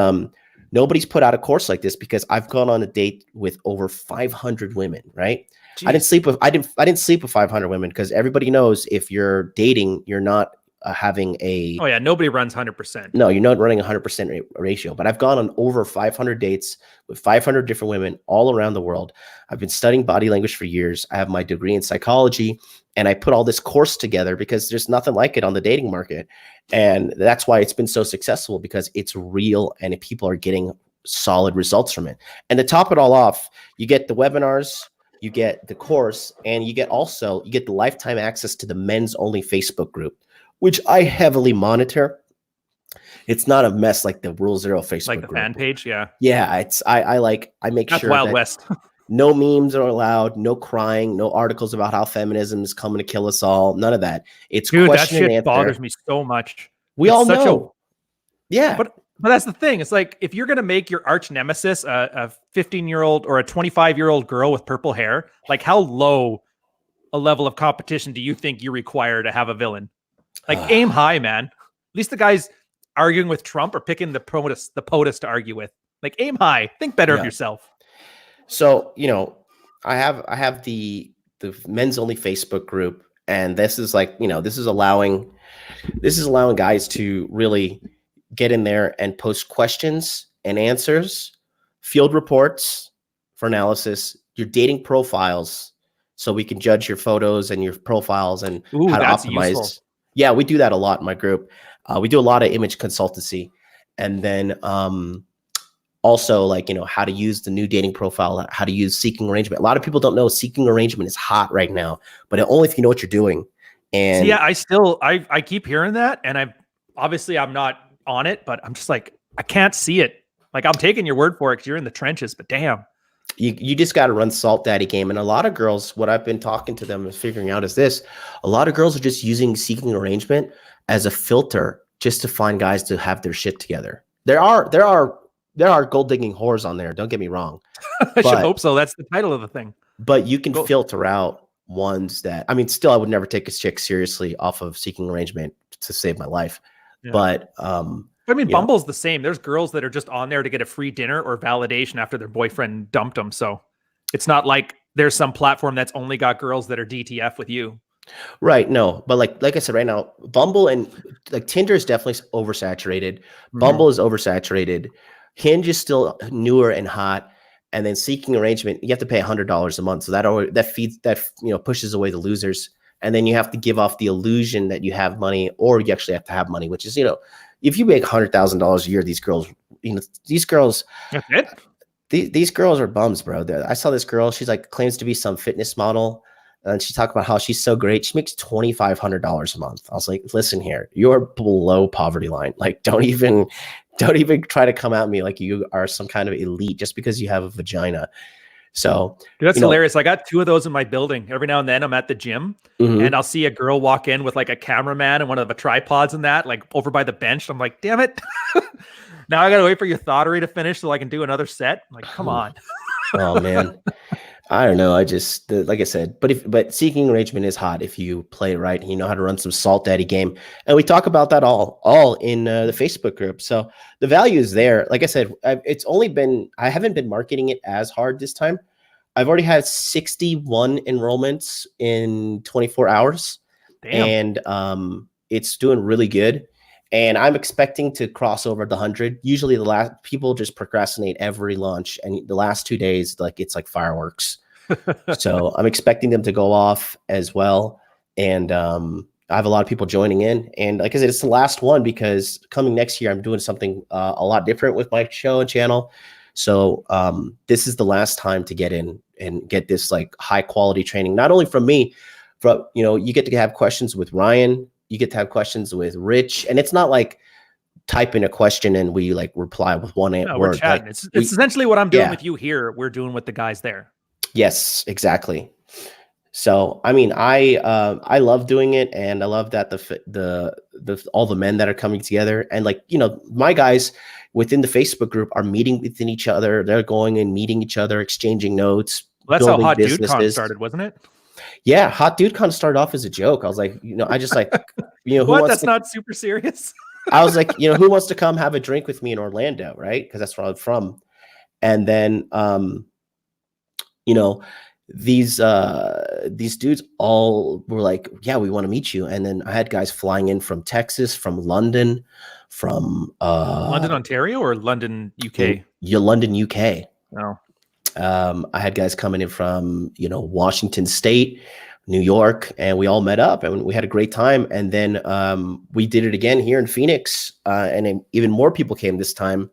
nobody's put out a course like this, because I've gone on a date with over 500 women, right? Jeez. I didn't sleep with 500 women, because everybody knows if you're dating, you're not having a. Oh yeah, nobody runs 100%. No, you're not running 100% ratio. But I've gone on over 500 dates with 500 different women all around the world. I've been studying body language for years. I have my degree in psychology, and I put all this course together because there's nothing like it on the dating market. And that's why it's been so successful, because it's real and people are getting solid results from it. And to top it all off, you get the webinars, you get the course, and you get the lifetime access to the men's only Facebook group, which I heavily monitor. It's not a mess like the Rule Zero Facebook like the group. fan page. Yeah. Yeah. I make That's sure Wild that West. no memes are allowed, no crying, no articles about how feminism is coming to kill us all. None of that. It's Dude, that question and shit answer. bothers me so much. We all know. Yeah. But that's the thing. It's like, if you're going to make your arch nemesis a 15-year-old or a 25-year-old girl with purple hair, like how low a level of competition do you think you require to have a villain? Like aim high, man. At least the guys arguing with Trump are picking the POTUS to argue with. Like aim high. Think better of yourself. So, I have the men's only Facebook group, and this is like, this is allowing guys to really get in there and post questions and answers, field reports for analysis, your dating profiles, so we can judge your photos and your profiles and how to that's optimize. useful. Yeah, we do that a lot in my group. We do a lot of image consultancy, and then also, like, how to use the new dating profile, how to use seeking arrangement. A lot of people don't know seeking arrangement is hot right now, but only if you know what you're doing. And yeah, I keep hearing that, and I'm not on it, but I'm just like, I can't see it. Like, I'm taking your word for it because you're in the trenches, but damn. You just got to run salt daddy game. And a lot of girls, what I've been talking to them and figuring out is this: a lot of girls are just using seeking arrangement as a filter just to find guys to have their shit together. There are gold digging whores on there. Don't get me wrong. I should hope so. That's the title of the thing. But you can filter out ones that, still, I would never take a chick seriously off of seeking arrangement to save my life. Yeah. But Bumble's the same. There's girls that are just on there to get a free dinner or validation after their boyfriend dumped them. So it's not like there's some platform that's only got girls that are DTF with you. Right. No, but like I said, right now, Bumble and like Tinder is definitely oversaturated. Mm-hmm. Bumble is oversaturated. Hinge is still newer and hot. And then seeking arrangement, you have to pay $100 a month. So that feeds, pushes away the losers. And then you have to give off the illusion that you have money, or you actually have to have money, which is, if you make $100,000 a year, these girls, that's it. These girls are bums, bro. I saw this girl. She's like, claims to be some fitness model. And she talked about how she's so great. She makes $2,500 a month. I was like, listen here, you're below poverty line. Like, don't even try to come at me like you are some kind of elite just because you have a vagina. So dude, that's hilarious. I got 2 of those in my building. Every now and then I'm at the gym, mm-hmm. and I'll see a girl walk in with like a cameraman and one of the tripods and that, like over by the bench. I'm like, damn it. Now I got to wait for your thottery to finish so I can do another set. I'm like, come on. Oh man. I don't know. I just, like I said, but seeking arrangement is hot if you play it right and you know how to run some salt daddy game. And we talk about that all in the Facebook group. So the value is there. Like I said, I haven't been marketing it as hard this time. I've already had 61 enrollments in 24 hours. Damn. And it's doing really good. And I'm expecting to cross over the 100. Usually people just procrastinate every launch, and the last 2 days, it's like fireworks. So I'm expecting them to go off as well. And I have a lot of people joining in. And like I said, it's the last one because coming next year, I'm doing something a lot different with my show and channel. So this is the last time to get in and get this like high quality training, not only from me, but you get to have questions with Ryan. You get to have questions with Rich, and it's not like type in a question and we like reply with one word. We're chatting. It's essentially what I'm doing with you here. We're doing with the guys there. Yes, exactly. So, I love doing it, and I love that the all the men that are coming together, and my guys within the Facebook group are meeting within each other. They're going and meeting each other, exchanging notes. Well, that's how Hot Dude Con started, wasn't it? Yeah, Hot Dude Con started off as a joke. I was like, I just like, who what? That's not super serious. I was like, who wants to come have a drink with me in Orlando, right? Because that's where I'm from. And then, these dudes all were like, yeah, we want to meet you. And then I had guys flying in from Texas, from London, from London, Ontario, or London, UK? London, UK. Oh. I had guys coming in from, Washington State, New York, and we all met up and we had a great time. And then we did it again here in Phoenix, and then even more people came this time.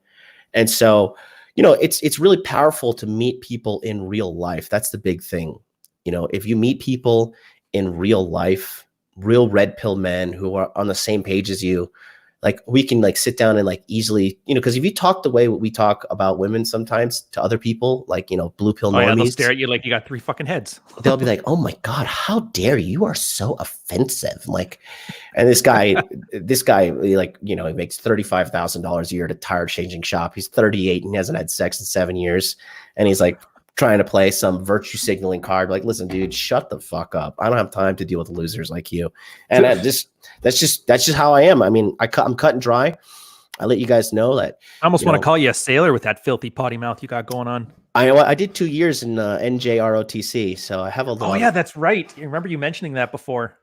And so, it's really powerful to meet people in real life. That's the big thing. If you meet people in real life, real red pill men who are on the same page as you, like we can like sit down and like easily, because if you talk the way we talk about women sometimes to other people, like, blue pill normies, they'll stare at you like you got 3 fucking heads. They'll be like, oh my God, how dare you? You are so offensive. Like, and this guy, like, he makes $35,000 a year at a tire changing shop. He's 38 and he hasn't had sex in 7 years. And he's like trying to play some virtue signaling card. Like, listen, dude, shut the fuck up. I don't have time to deal with losers like you. And that's just how I am. I'm cut and dry. I let you guys know that. I almost want to call you a sailor with that filthy potty mouth you got going on. I did 2 years in NJROTC, so I have a lot. Oh yeah, that's right. I remember you mentioning that before.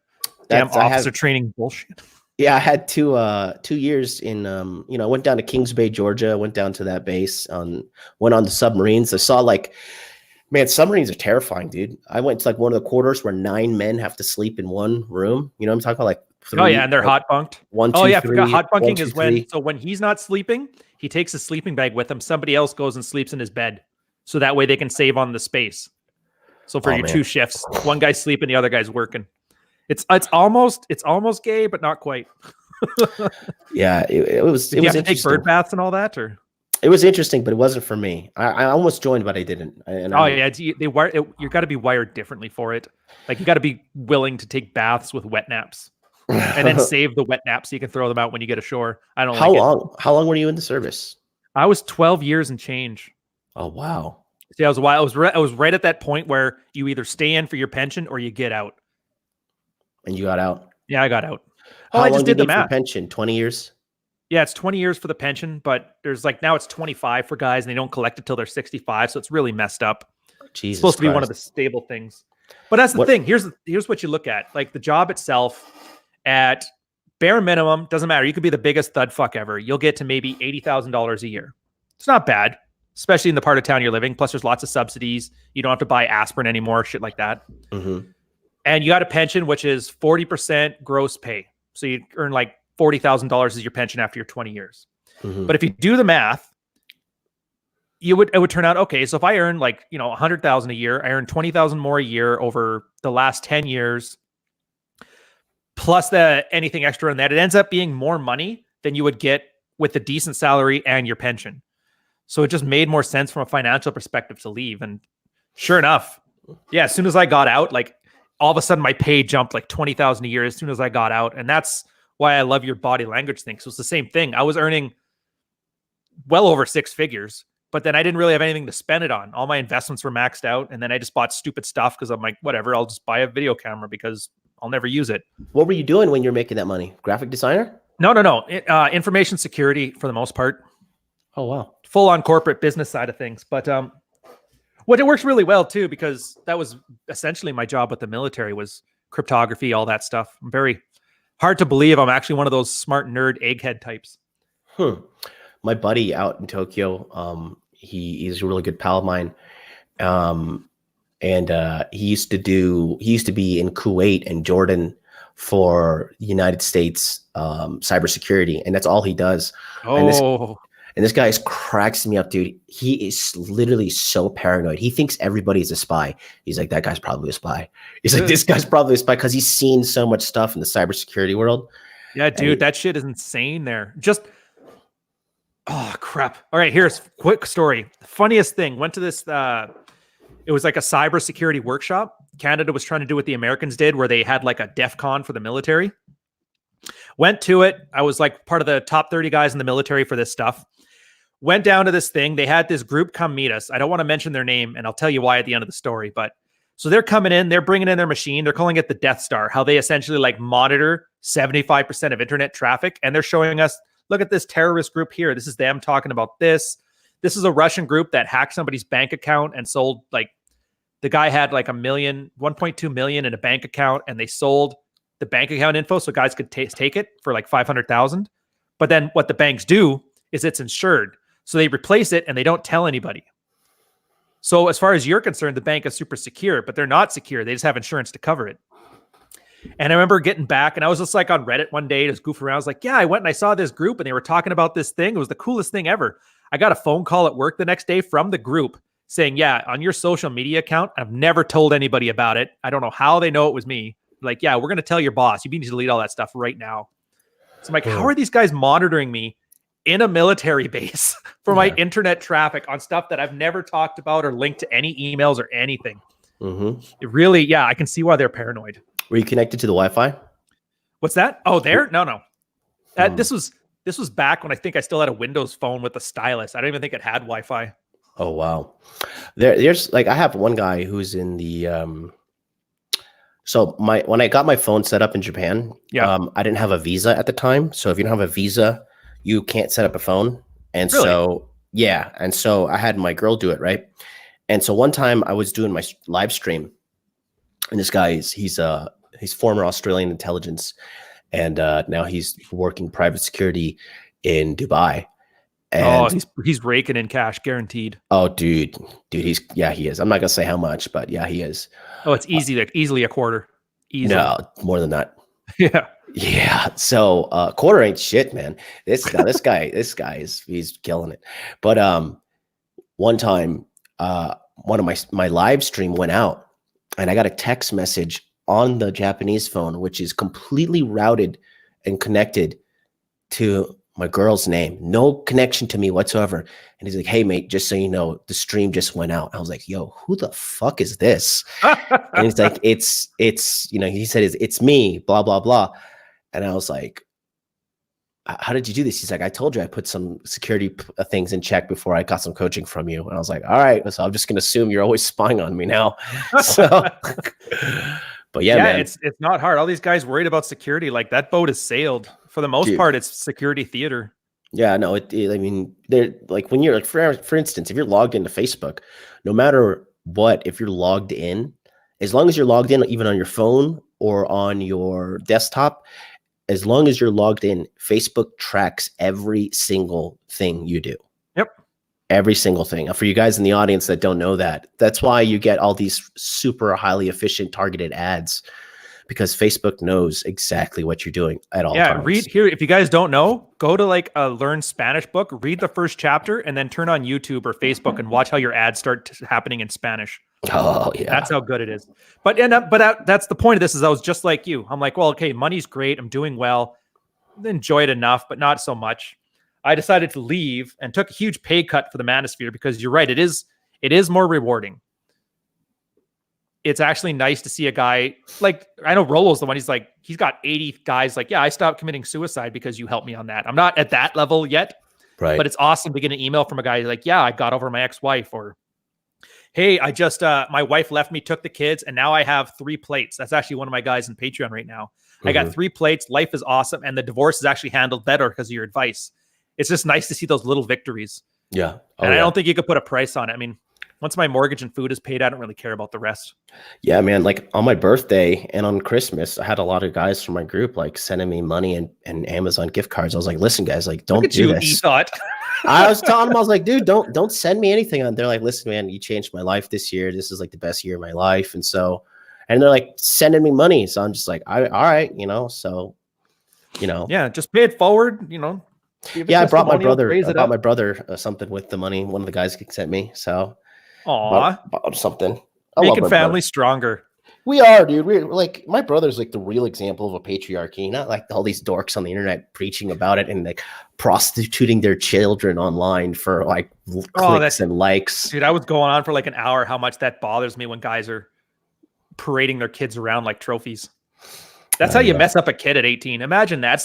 Damn officer training bullshit. Yeah, I had 2 years in I went down to Kings Bay, Georgia, went down to that base, went on the submarines. I saw man, submarines are terrifying, dude. I went to one of the quarters where 9 men have to sleep in one room. You know what I'm talking about? 3, oh yeah, and they're hot bunked. 1, 2, oh yeah, 3, I forgot. Hot bunking 1, 2, is 3. when he's not sleeping, he takes his sleeping bag with him. Somebody else goes and sleeps in his bed, so that way they can save on the space. So for your 2 shifts, one guy's sleeping, the other guy's working. It's almost gay, but not quite. Yeah, it was. Did you have to take bird baths and all that, or? It was interesting, but it wasn't for me. I almost joined, but I didn't. Yeah, you got to be wired differently for it. Like you got to be willing to take baths with wet naps, and then save the wet naps so you can throw them out when you get ashore. I don't. How long were you in the service? I was 12 years and change. Oh wow. See, I was right at that point where you either stay in for your pension or you get out. And you got out. Yeah, I got out. How long did you need for pension? 20 years. Yeah, it's 20 years for the pension, but there's now it's 25 for guys, and they don't collect it till they're 65, so it's really messed up. Jesus, it's supposed to be one of the stable things. But that's the thing. Here's what you look at. Like the job itself, at bare minimum, doesn't matter. You could be the biggest thud fuck ever. You'll get to maybe $80,000 a year. It's not bad, especially in the part of town you're living. Plus, there's lots of subsidies. You don't have to buy aspirin anymore, shit like that. Mm-hmm. And you got a pension, which is 40% gross pay. So you earn $40,000 as your pension after your 20 years. Mm-hmm. But if you do the math, it would turn out, okay, so if I earn $100,000 a year, I earn $20,000 more a year over the last 10 years, plus anything extra on that, it ends up being more money than you would get with a decent salary and your pension. So it just made more sense from a financial perspective to leave. And sure enough, yeah, as soon as I got out, all of a sudden my pay jumped $20,000 a year as soon as I got out. And that's why I love your body language thing. So it's the same thing. I was earning well over 6 figures, but then I didn't really have anything to spend it on. All my investments were maxed out. And then I just bought stupid stuff because I'm like, whatever, I'll just buy a video camera because I'll never use it. What were you doing when you're making that money? Graphic designer? No. Information security for the most part. Oh, wow. Full on corporate business side of things. But it works really well too, because that was essentially my job with the military, was cryptography, all that stuff. I'm very hard to believe I'm actually one of those smart nerd egghead types. My buddy out in Tokyo, he's a really good pal of mine. And he used to be in Kuwait and Jordan for the United States cybersecurity, and that's all he does. And this guy cracks me up, dude. He is literally so paranoid. He thinks everybody's a spy. He's like, that guy's probably a spy. He's like, this guy's probably a spy because he's seen so much stuff in the cybersecurity world. Yeah, dude, that shit is insane there. Oh, crap. All right, here's a quick story. The funniest thing, went to this, it was like a cybersecurity workshop. Canada was trying to do what the Americans did, where they had a DEF CON for the military. Went to it. I was part of the top 30 guys in the military for this stuff. Went down to this thing. They had this group come meet us. I don't want to mention their name, and I'll tell you why at the end of the story. But so they're coming in, they're bringing in their machine. They're calling it the Death Star, how they essentially monitor 75% of internet traffic. And they're showing us, look at this terrorist group here. This is them talking about this. This is a Russian group that hacked somebody's bank account and sold, the guy had $1.2 million in a bank account, and they sold the bank account info so guys could take it for $500,000. But then what the banks do is it's insured. So they replace it and they don't tell anybody. So as far as you're concerned, the bank is super secure, but they're not secure. They just have insurance to cover it. And I remember getting back, and I was just on Reddit one day, just goofing around. I was like, yeah, I went and I saw this group and they were talking about this thing. It was the coolest thing ever. I got a phone call at work the next day from the group saying, yeah, on your social media account, I've never told anybody about it. I don't know how they know it was me. Yeah, we're going to tell your boss. You need to delete all that stuff right now. So I'm like, how are these guys monitoring me in a military base for my internet traffic on stuff that I've never talked about or linked to any emails or anything? Mm-hmm. It really, I can see why they're paranoid. Were you connected to the Wi-Fi? What's that? Oh, there? No. This was back when I think I still had a Windows phone with a stylus. I don't even think it had Wi-Fi. Oh, wow. There's I have one guy who's in the so when I got my phone set up in Japan, I didn't have a visa at the time. So if you don't have a visa, you can't set up a phone. And really? So I had my girl do it, right? And so one time I was doing my live stream, and this guy he's former Australian intelligence, and now he's working private security in Dubai. And he's raking in cash, guaranteed. Oh, dude, he is. I'm not gonna say how much, but yeah, he is. Oh, it's easy, like easily a quarter. Easily. No, more than that. Yeah. Yeah. So quarter ain't shit, man. This guy he's killing it. But one time one of my live stream went out, and I got a text message on the Japanese phone, which is completely routed and connected to my girl's name, no connection to me whatsoever. And he's like, "Hey mate, just so you know, the stream just went out." I was like, "Yo, who the fuck is this?" And he's like, it's he said, it's me, blah, blah, blah. And I was like, "How did you do this?" He's like, "I told you I put some security things in check before I got some coaching from you." And I was like, "All right, so I'm just going to assume you're always spying on me now." So, but yeah, man. It's not hard. All these guys worried about security, like that boat is sailed. For the most part, it's security theater. Yeah, no, I mean, they're like, when you're like, for instance, if you're logged into Facebook, no matter what, if you're logged in, as long as you're logged in, even on your phone or on your desktop, as long as you're logged in, Facebook tracks every single thing you do. Yep. Every single thing. For you guys in the audience that don't know that, that's why you get all these super highly efficient targeted ads, because Facebook knows exactly what you're doing at all times. Read here. If you guys don't know, go to like a Learn Spanish book, read the first chapter, and then turn on YouTube or Facebook and watch how your ads start happening in Spanish. Oh yeah. That's how good it is. But that's the point of this. Is I was just like you. I'm like, well, okay, money's great. I'm doing well. Enjoy it enough, but not so much. I decided to leave and took a huge pay cut for the Manosphere, because you're right. It is more rewarding. It's actually nice to see a guy like, I know Rolo's the one, he's got 80 guys like, yeah, I stopped committing suicide because you helped me on that. I'm not at that level yet, right? But it's awesome to get an email from a guy like, yeah, I got over my ex-wife, or, hey, I just, my wife left me, took the kids, and now I have 3 plates. That's actually one of my guys in Patreon right now. I got 3 plates. Life is awesome. And the divorce is actually handled better because of your advice. It's just nice to see those little victories. Yeah. And I don't think you could put a price on it. I mean, once my mortgage and food is paid, I don't really care about the rest. Yeah, man. Like on my birthday and on Christmas, I had a lot of guys from my group like sending me money and Amazon gift cards. I was like, listen, guys, like, don't do this. I was telling them, I was like, dude, don't send me anything. And they're like, listen, man, you changed my life this year. This is like the best year of my life. And they're like sending me money. So I'm just like, all right, Yeah, just pay it forward, Yeah, I brought my brother something with the money. One of the guys sent me. So bought something. Making family stronger. We are, dude. We're like, my brother's like the real example of a patriarchy, not like all these dorks on the internet preaching about it and like prostituting their children online for like clicks and likes. Dude, I was going on for like an hour how much that bothers me when guys are parading their kids around like trophies. That's how you mess up a kid at 18. Imagine that.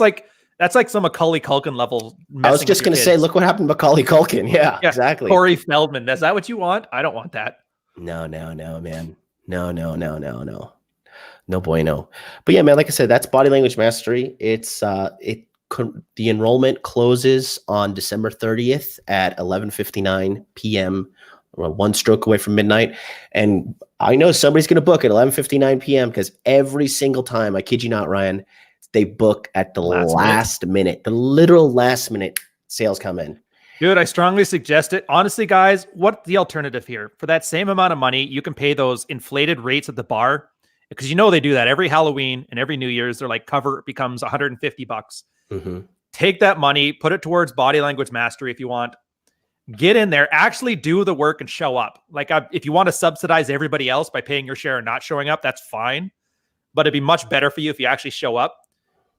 That's like some Macaulay Culkin level. I was just going to say, look what happened to Macaulay Culkin. Yeah, exactly. Corey Feldman. Is that what you want? I don't want that. No, man. No bueno. But yeah, man, like I said, that's Body Language Mastery. It's the enrollment closes on December 30th at 11:59 p.m. Well, one stroke away from midnight. And I know somebody's going to book at 11:59 p.m. because every single time, I kid you not, Ryan, they book at the last minute. The literal last minute sales come in. Dude, I strongly suggest it. Honestly, guys, what's the alternative here? For that same amount of money, you can pay those inflated rates at the bar, because they do that every Halloween and every New Year's. They're like, cover becomes $150. Mm-hmm. Take that money, put it towards Body Language Mastery if you want. Get in there, actually do the work and show up. Like, if you want to subsidize everybody else by paying your share and not showing up, that's fine. But it'd be much better for you if you actually show up.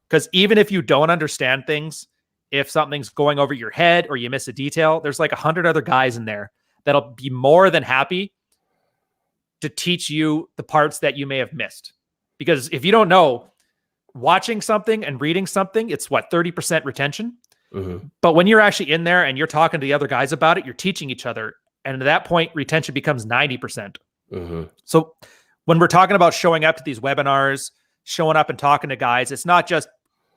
Because even if you don't understand things, if something's going over your head or you miss a detail, there's like 100 other guys in there that'll be more than happy to teach you the parts that you may have missed. Because if you don't know, watching something and reading something, it's 30% retention. Mm-hmm. But when you're actually in there and you're talking to the other guys about it, you're teaching each other. And at that point, retention becomes 90%. Mm-hmm. So when we're talking about showing up to these webinars, showing up and talking to guys, it's not just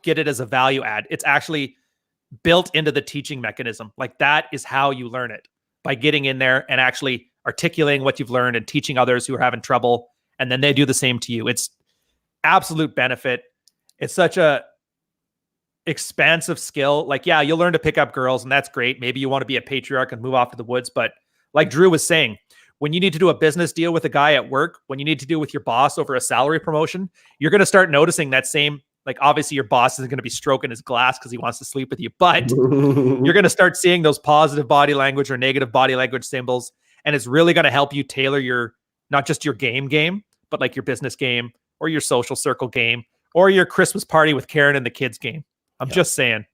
get it as a value add. It's actually built into the teaching mechanism. Like, that is how you learn it, by getting in there and actually articulating what you've learned and teaching others who are having trouble. And then they do the same to you. It's absolute benefit. It's such a expansive skill. Like, yeah, you'll learn to pick up girls and that's great. Maybe you want to be a patriarch and move off to the woods. But like Drew was saying, when you need to do a business deal with a guy at work, when you need to deal with your boss over a salary promotion, you're going to start noticing that same, like, obviously your boss isn't going to be stroking his glass because he wants to sleep with you, but you're going to start seeing those positive body language or negative body language symbols. And it's really going to help you tailor your, not just your game, but like your business game or your social circle game or your Christmas party with Karen and the kids game. I'm just saying.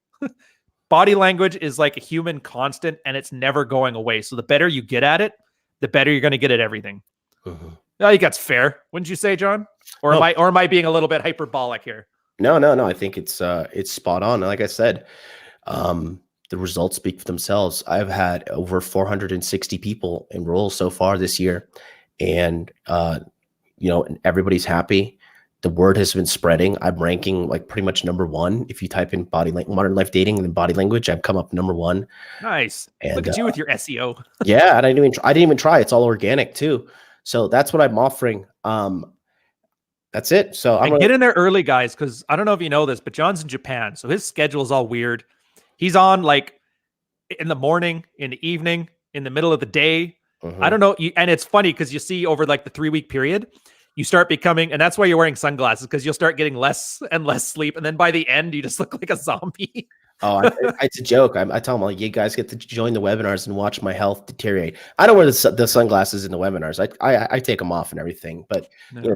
Body language is like a human constant and it's never going away. So the better you get at it, the better you're going to get at everything. I think that's fair. Wouldn't you say, John? Or am I being a little bit hyperbolic here? No. I think it's spot on. Like I said, the results speak for themselves. I've had over 460 people enroll so far this year, and everybody's happy. The word has been spreading. I'm ranking like pretty much #1. If you type in modern life dating and then body language, I've come up #1. Nice. And, look at you with your SEO. Yeah, and I didn't even try. It's all organic too. So that's what I'm offering. That's it. So I'm get in there early, guys, because I don't know if you know this, but John's in Japan, so his schedule is all weird. He's on like in the morning, in the evening, in the middle of the day. I don't know. And it's funny because you see over like the 3-week period, you start becoming, and that's why you're wearing sunglasses, because you'll start getting less and less sleep. And then by the end, you just look like a zombie. It's a joke. I tell them, like, you guys get to join the webinars and watch my health deteriorate. I don't wear the sunglasses in the webinars. I take them off and everything, but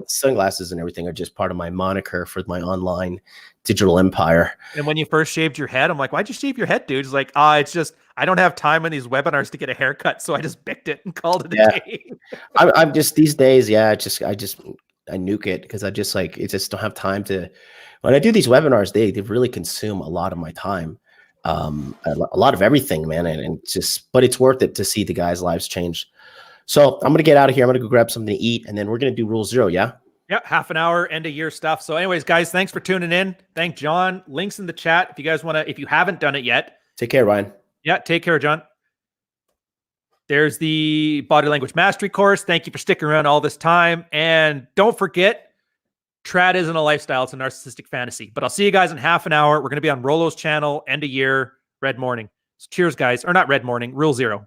sunglasses and everything are just part of my moniker for my online digital empire. And when you first shaved your head, I'm like, why'd you shave your head, dude? It's like, it's just, I don't have time on these webinars to get a haircut, so I just bicked it and called it a day. I'm just these days, I nuke it because I just don't have time to. When I do these webinars, they really consume a lot of my time, a lot of everything, man, and but it's worth it to see the guys' lives change. So I'm gonna get out of here. I'm gonna go grab something to eat, and then we're gonna do Rule 0. Yeah. Yeah, half an hour, end of year stuff. So, anyways, guys, thanks for tuning in. Thank John. Links in the chat if you guys want to. If you haven't done it yet, take care, Ryan. Yeah, take care, John. There's the Body Language Mastery course. Thank you for sticking around all this time, and don't forget, TRAD isn't a lifestyle, it's a narcissistic fantasy. But I'll see you guys in half an hour. We're going to be on Rolo's channel, end of year, Red Morning. So cheers, guys. Or not Red Morning, Rule 0.